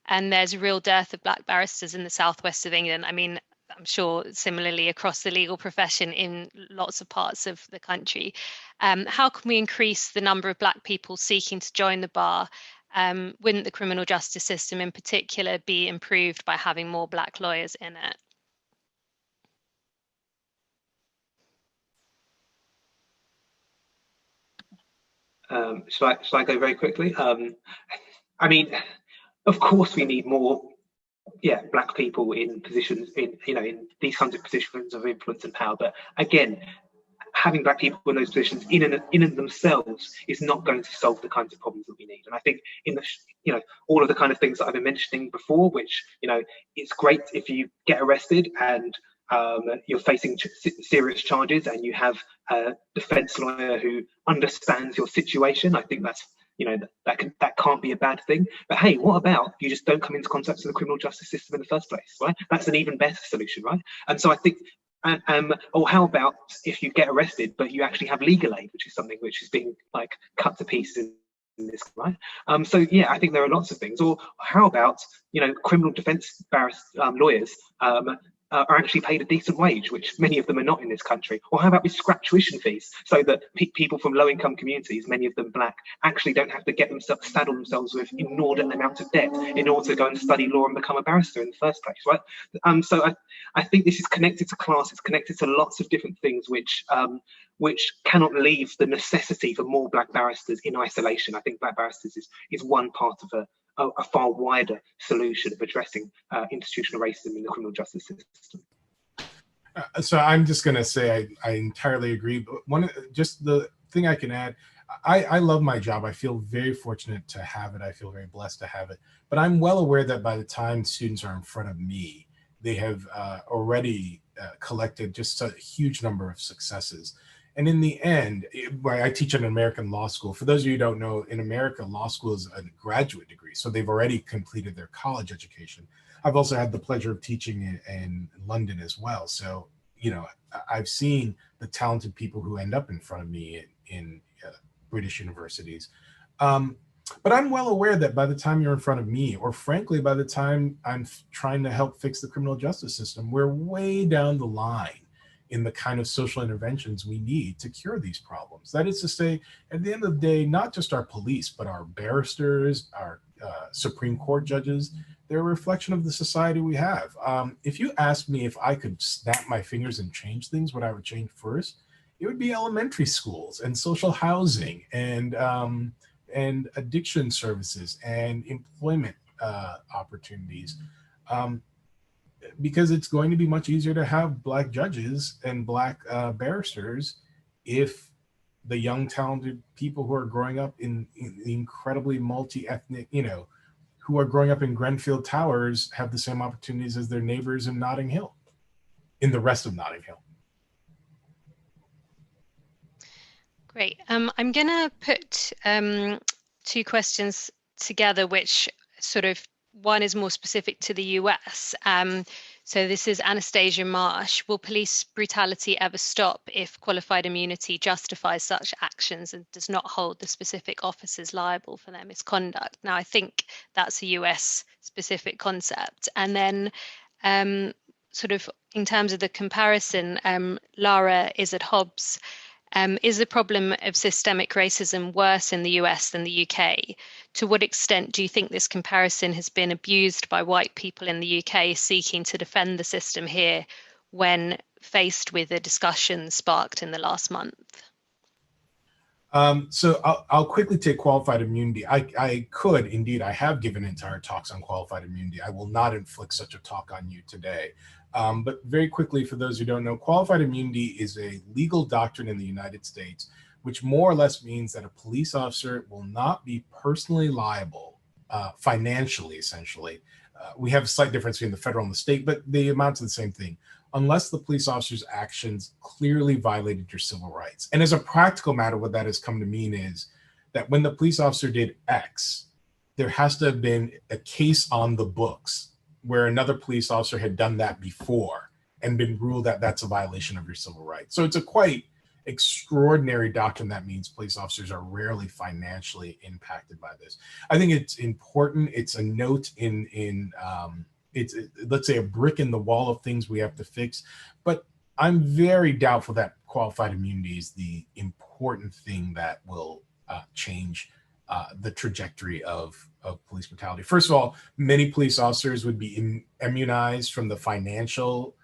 Speaker 1: and there's a real dearth of Black barristers in the southwest of England. I mean, I'm sure similarly across the legal profession in lots of parts of the country. How can we increase the number of Black people seeking to join the bar? Wouldn't the criminal justice system in particular be improved by having more Black lawyers in it?
Speaker 3: Shall I go very quickly? I mean, of course we need more Black people in positions in these kinds of positions of influence and power. But again, having Black people in those positions in and themselves is not going to solve the kinds of problems that we need. And I think in the all of the kind of things that I've been mentioning before, which it's great if you get arrested and you're facing serious charges and you have a defense lawyer who understands your situation. I think that's that can't be a bad thing. But hey, what about you just don't come into contact with the criminal justice system in the first place, right? That's an even better solution, right? And so I think Or how about if you get arrested, but you actually have legal aid, which is something which is being like cut to pieces in this, right? So yeah, I think there are lots of things. Or how about, you know, criminal defense lawyers are actually paid a decent wage, which many of them are not in this country? Or how about we scrap tuition fees so that people from low-income communities, many of them black, actually don't have to get themselves saddle themselves with inordinate amounts of debt in order to go and study law and become a barrister in the first place, right? So I think this is connected to class. It's connected to lots of different things which cannot leave the necessity for more black barristers in isolation. I think black barristers is one part of a far wider solution of addressing institutional racism in the criminal justice system.
Speaker 2: So I'm just going to say I entirely agree. But just the thing I can add, I love my job. I feel very fortunate to have it. I feel very blessed to have it. But I'm well aware that by the time students are in front of me, they have already collected just a huge number of successes. And in the end, I teach at an American law school. For those of you who don't know, in America, law school is a graduate degree. So they've already completed their college education. I've also had the pleasure of teaching in London as well. So, you know, I've seen the talented people who end up in front of me in British universities. But I'm well aware that by the time you're in front of me, or frankly, by the time I'm trying to help fix the criminal justice system, we're way down the line in the kind of social interventions we need to cure these problems. That is to say, at the end of the day, not just our police, but our barristers, our Supreme Court judges, they're a reflection of the society we have. If you asked me if I could snap my fingers and change things, what I would change first, it would be elementary schools and social housing and addiction services and employment opportunities. Because it's going to be much easier to have black judges and black barristers if the young talented people who are growing up in incredibly multi-ethnic, you know, who are growing up in Grenfell Towers have the same opportunities as their neighbors in Notting Hill, in the rest of Notting Hill.
Speaker 1: Great. I'm going to put two questions together, which sort of, one is more specific to the US. So this is Anastasia Marsh. Will police brutality ever stop if qualified immunity justifies such actions and does not hold the specific officers liable for their misconduct? Now, I think that's a US specific concept. And then sort of in terms of the comparison, Lara Izzard-Hobbs, is the problem of systemic racism worse in the US than the UK? To what extent do you think this comparison has been abused by white people in the UK seeking to defend the system here when faced with a discussion sparked in the last month?
Speaker 2: So I'll quickly take qualified immunity. I could, indeed, I have given entire talks on qualified immunity. I will not inflict such a talk on you today. But very quickly, for those who don't know, qualified immunity is a legal doctrine in the United States, which more or less means that a police officer will not be personally liable financially, essentially. We have a slight difference between the federal and the state, but they amount to the same thing, unless the police officer's actions clearly violated your civil rights. And as a practical matter, what that has come to mean is that when the police officer did X, there has to have been a case on the books where another police officer had done that before and been ruled that that's a violation of your civil rights. So it's a quite extraordinary doctrine that means police officers are rarely financially impacted by this. I think it's important. It's a note it's, let's say, a brick in the wall of things we have to fix. But I'm very doubtful that qualified immunity is the important thing that will change the trajectory of police brutality. First of all, many police officers would be immunized from the financial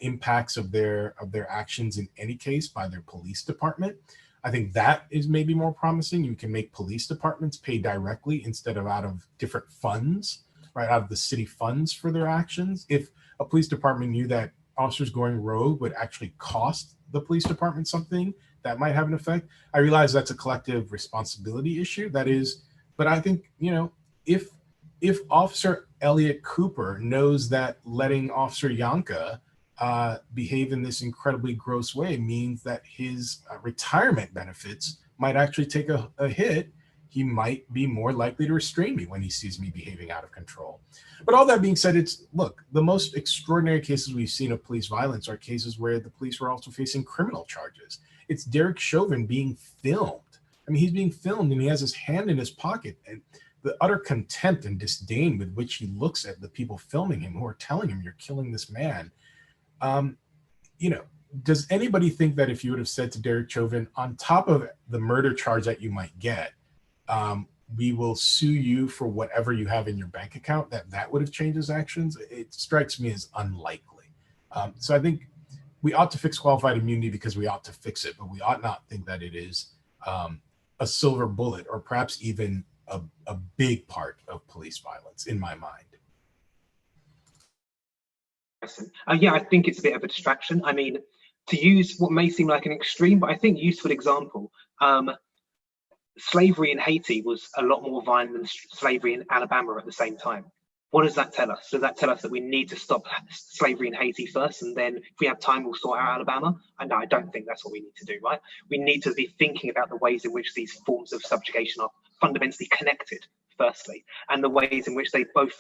Speaker 2: impacts of their actions in any case by their police department. I think that is maybe more promising. You can make police departments pay directly instead of out of different funds, right, out of the city funds for their actions. If a police department knew that officers going rogue would actually cost the police department something, that might have an effect. I realize that's a collective responsibility issue. That is, but I think, you know, if Officer Elliot Cooper knows that letting Officer Yanka behave in this incredibly gross way means that his retirement benefits might actually take a hit, he might be more likely to restrain me when he sees me behaving out of control. But all that being said, look, the most extraordinary cases we've seen of police violence are cases where the police were also facing criminal charges. It's Derek Chauvin being filmed. I mean, he's being filmed and he has his hand in his pocket, and the utter contempt and disdain with which he looks at the people filming him who are telling him, you're killing this man. Does anybody think that if you would have said to Derek Chauvin, on top of the murder charge that you might get, we will sue you for whatever you have in your bank account, that would have changed his actions? It strikes me as unlikely. So I think we ought to fix qualified immunity because we ought to fix it, but we ought not think that it is a silver bullet or perhaps even a big part of police violence, in my mind.
Speaker 3: Yeah, I think it's a bit of a distraction. I mean, to use what may seem like an extreme, but I think useful example, slavery in Haiti was a lot more violent than slavery in Alabama at the same time. What does that tell us? Does that tell us that we need to stop slavery in Haiti first, and then if we have time, we'll sort out Alabama? And no, I don't think that's what we need to do, right? We need to be thinking about the ways in which these forms of subjugation are fundamentally connected, firstly, and the ways in which they both,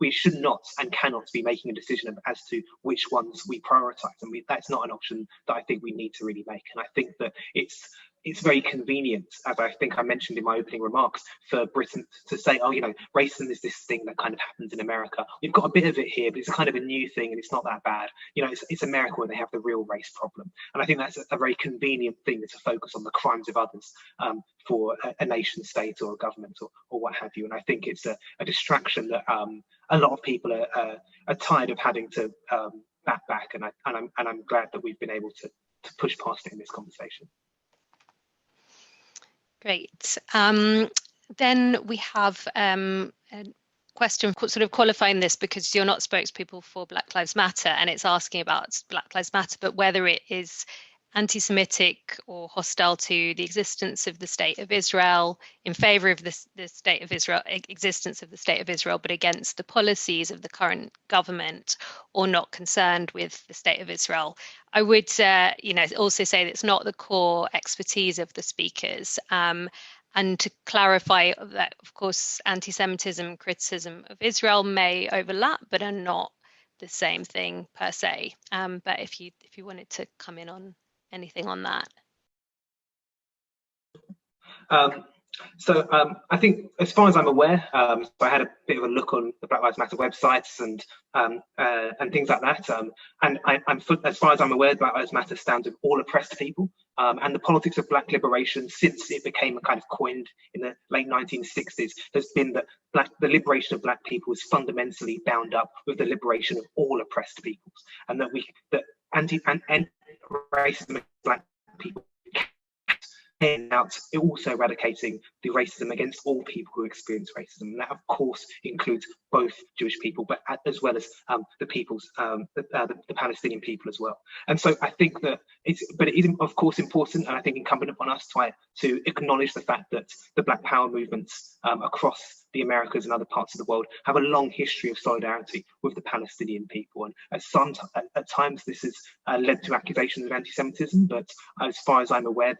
Speaker 3: we should not and cannot be making a decision as to which ones we prioritize. And that's not an option that I think we need to really make. And I think that it's very convenient, as I think I mentioned in my opening remarks, for Britain to say, oh, racism is this thing that kind of happens in America. We've got a bit of it here, but it's kind of a new thing and it's not that bad. It's America where they have the real race problem. And I think that's a very convenient thing to focus on the crimes of others for a nation state or a government or what have you. And I think it's a distraction that a lot of people are tired of having to back. And I'm glad that we've been able to push past it in this conversation.
Speaker 1: Great. Then we have a question sort of qualifying this, because you're not spokespeople for Black Lives Matter, and it's asking about Black Lives Matter, but whether it is anti-Semitic or hostile to the existence of the State of Israel, in favor of the State of Israel, existence of the State of Israel, but against the policies of the current government, or not concerned with the State of Israel. I would, also say that it's not the core expertise of the speakers. And to clarify that, of course, anti-Semitism and criticism of Israel may overlap, but are not the same thing per se. But if you wanted to come in on anything on that.
Speaker 3: I think, as far as I'm aware, so I had a bit of a look on the Black Lives Matter websites and things like that. And as far as I'm aware, Black Lives Matter stands with all oppressed people. And the politics of Black liberation, since it became a kind of coined in the late 1960s, has been that the liberation of Black people is fundamentally bound up with the liberation of all oppressed peoples, and that anti-racism of Black people out also eradicating the racism against all people who experience racism, and that of course includes both Jewish people, but as well as the Palestinian people as well. And so I think that it is of course important, and I think incumbent upon us to acknowledge the fact that the Black Power movements across the Americas and other parts of the world have a long history of solidarity with the Palestinian people, and at times this has led to accusations of anti-Semitism, but as far as I'm aware,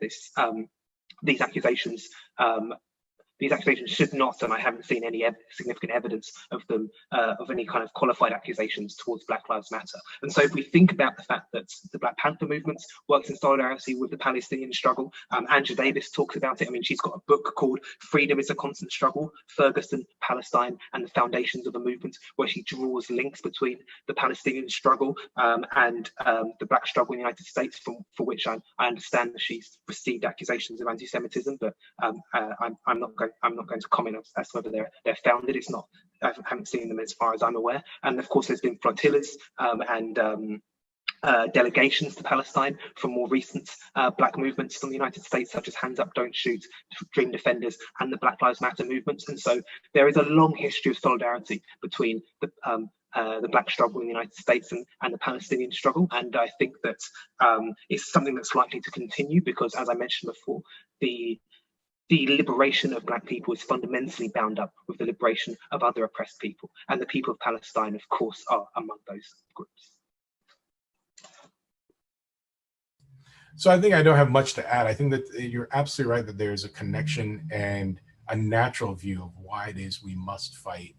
Speaker 3: these accusations should not, and I haven't seen any significant evidence of them, of any kind of qualified accusations towards Black Lives Matter. And so if we think about the fact that the Black Panther movement works in solidarity with the Palestinian struggle, Angela Davis talks about it. I mean, she's got a book called Freedom is a Constant Struggle, Ferguson, Palestine, and the Foundations of a Movement, where she draws links between the Palestinian struggle and the Black struggle in the United States, for which I understand that she's received accusations of anti-Semitism, but I'm not going to comment as to whether they're founded. It's not. I haven't seen them as far as I'm aware. And of course, there's been flotillas and delegations to Palestine from more recent Black movements from the United States, such as Hands Up, Don't Shoot, Dream Defenders, and the Black Lives Matter movements. And so there is a long history of solidarity between the Black struggle in the United States and the Palestinian struggle. And I think that it's something that's likely to continue because, as I mentioned before, the liberation of Black people is fundamentally bound up with the liberation of other oppressed people. And the people of Palestine, of course, are among those groups.
Speaker 2: So I think I don't have much to add. I think that you're absolutely right that there's a connection, and a natural view of why it is we must fight.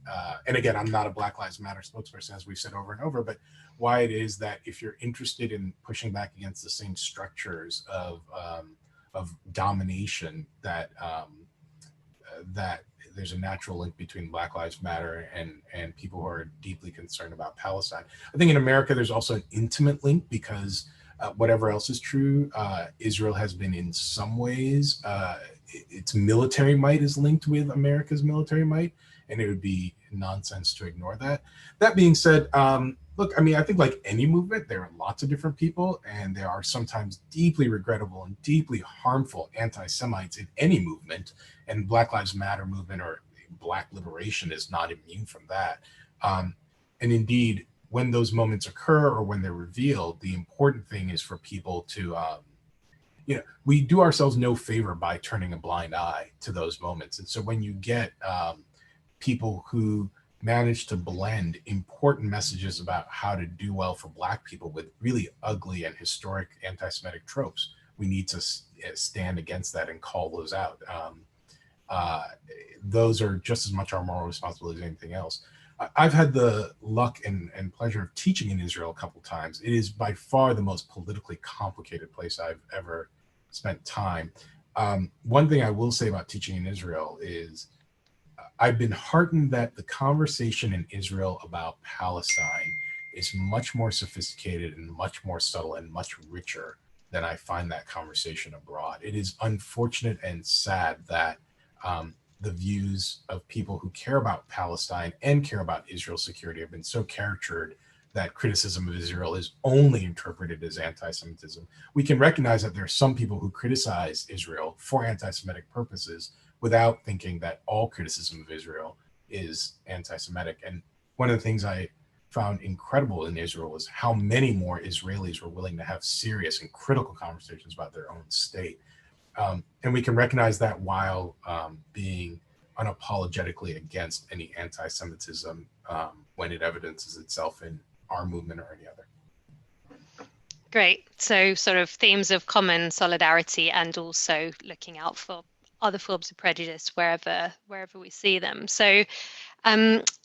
Speaker 2: And again, I'm not a Black Lives Matter spokesperson, as we've said over and over, but why it is that if you're interested in pushing back against the same structures of domination, that that there's a natural link between Black Lives Matter and people who are deeply concerned about Palestine. I think in America, there's also an intimate link because whatever else is true, Israel has been in some ways, its military might is linked with America's military might, and it would be nonsense to ignore that. That being said, look, I mean, I think like any movement, there are lots of different people, and there are sometimes deeply regrettable and deeply harmful anti-Semites in any movement, and Black Lives Matter movement or Black liberation is not immune from that. And indeed, when those moments occur or when they're revealed, the important thing is for people to, we do ourselves no favor by turning a blind eye to those moments. And so when you get people who manage to blend important messages about how to do well for Black people with really ugly and historic anti-Semitic tropes, we need to stand against that and call those out. Those are just as much our moral responsibility as anything else. I've had the luck and pleasure of teaching in Israel a couple times. It is by far the most politically complicated place I've ever spent time. One thing I will say about teaching in Israel is I've been heartened that the conversation in Israel about Palestine is much more sophisticated and much more subtle and much richer than I find that conversation abroad. It is unfortunate and sad that the views of people who care about Palestine and care about Israel's security have been so caricatured that criticism of Israel is only interpreted as anti-Semitism. We can recognize that there are some people who criticize Israel for anti-Semitic purposes without thinking that all criticism of Israel is anti-Semitic. And one of the things I found incredible in Israel was how many more Israelis were willing to have serious and critical conversations about their own state. And we can recognize that while being unapologetically against any anti-Semitism when it evidences itself in our movement or any other.
Speaker 1: Great. So sort of themes of common solidarity and also looking out for other forms of prejudice wherever we see them. So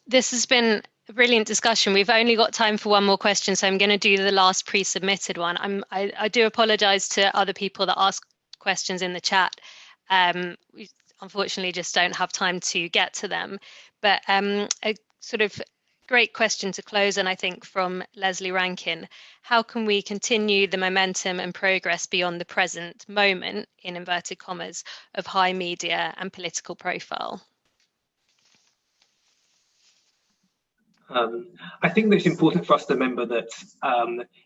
Speaker 1: this has been a brilliant discussion. We've only got time for one more question, so I'm going to do the last pre-submitted one. I do apologize to other people that ask questions in the chat. We unfortunately just don't have time to get to them, but a sort of great question to close, and I think from Leslie Rankin: how can we continue the momentum and progress beyond the present moment, in inverted commas, of high media and political profile?
Speaker 3: I think that it's important for us to remember that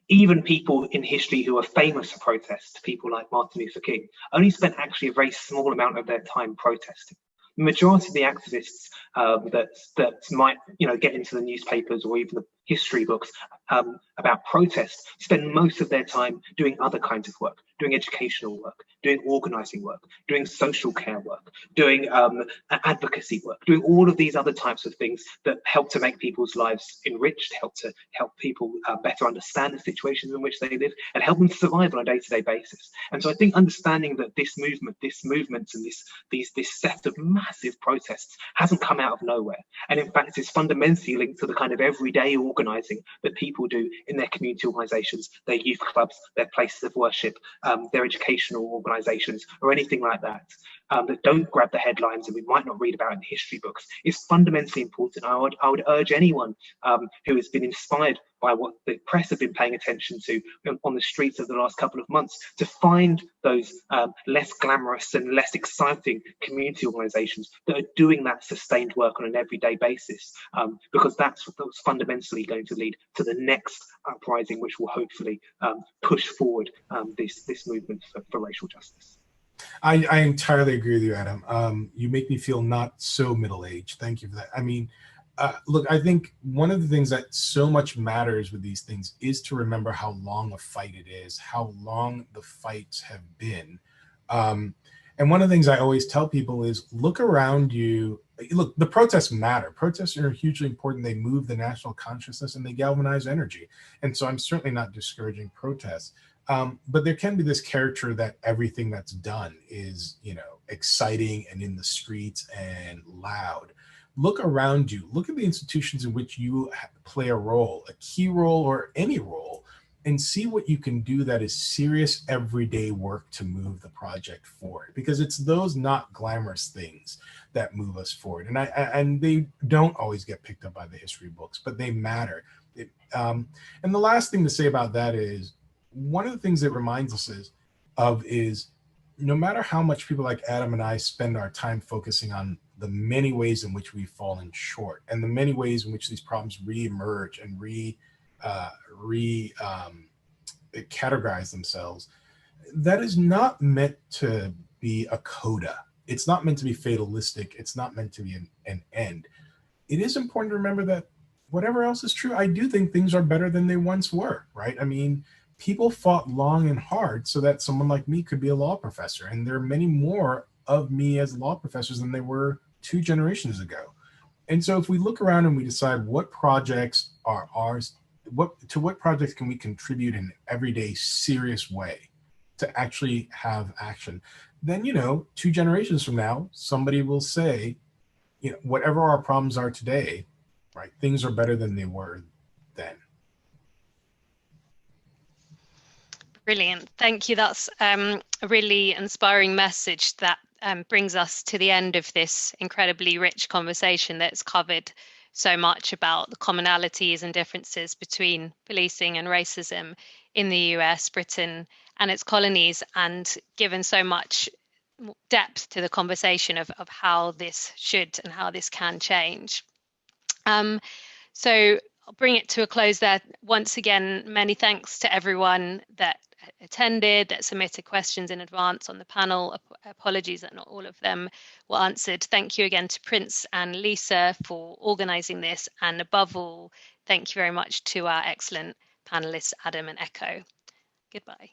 Speaker 3: even people in history who are famous for protest, people like Martin Luther King, only spent actually a very small amount of their time protesting. The majority of the activists that might get into the newspapers or even the history books about protest spend most of their time doing other kinds of work, doing educational work, doing organising work, doing social care work, doing advocacy work, doing all of these other types of things that help to make people's lives enriched, help people better understand the situations in which they live, and help them to survive on a day-to-day basis. And so I think understanding that this movement and this set of massive protests hasn't come out of nowhere, and in fact is fundamentally linked to the kind of everyday organising that people do in their community organisations, their youth clubs, their places of worship, their educational organisations, or anything like that, that don't grab the headlines and we might not read about in history books, is fundamentally important. I would urge anyone who has been inspired by what the press have been paying attention to on the streets of the last couple of months to find those less glamorous and less exciting community organisations that are doing that sustained work on an everyday basis, because that's what's fundamentally going to lead to the next uprising, which will hopefully push forward this movement for racial justice.
Speaker 2: I entirely agree with you, Adam. You make me feel not so middle-aged. Thank you for that. I mean, look, I think one of the things that so much matters with these things is to remember how long a fight it is, how long the fights have been. And one of the things I always tell people is look around you. Look, the protests matter. Protests are hugely important. They move the national consciousness and they galvanize energy. And so I'm certainly not discouraging protests. But there can be this caricature that everything that's done is, you know, exciting and in the streets and loud. Look around you. Look at the institutions in which you play a role, a key role or any role, and see what you can do that is serious everyday work to move the project forward. Because it's those not glamorous things that move us forward, and they don't always get picked up by the history books, but they matter. And the last thing to say about that is, one of the things that reminds us is no matter how much people like Adam and I spend our time focusing on the many ways in which we've fallen short and the many ways in which these problems reemerge and categorize themselves, that is not meant to be a coda. It's not meant to be fatalistic. It's not meant to be an end. It is important to remember that whatever else is true, I do think things are better than they once were, right? I mean, people fought long and hard so that someone like me could be a law professor. And there are many more of me as law professors than there were 2 generations ago. And so if we look around and we decide what projects are ours, to what projects can we contribute in an everyday serious way to actually have action, then, you know, 2 generations from now, somebody will say, you know, whatever our problems are today, right, things are better than they were then.
Speaker 1: Brilliant. Thank you. That's a really inspiring message that brings us to the end of this incredibly rich conversation that's covered so much about the commonalities and differences between policing and racism in the US, Britain, and its colonies, and given so much depth to the conversation of how this should and how this can change. So I'll bring it to a close there. Once again, many thanks to everyone that attended, that submitted questions in advance on the panel. Apologies that not all of them were answered. Thank you again to Prince and Lisa for organising this. And above all, thank you very much to our excellent panelists, Adam and Echo. Goodbye.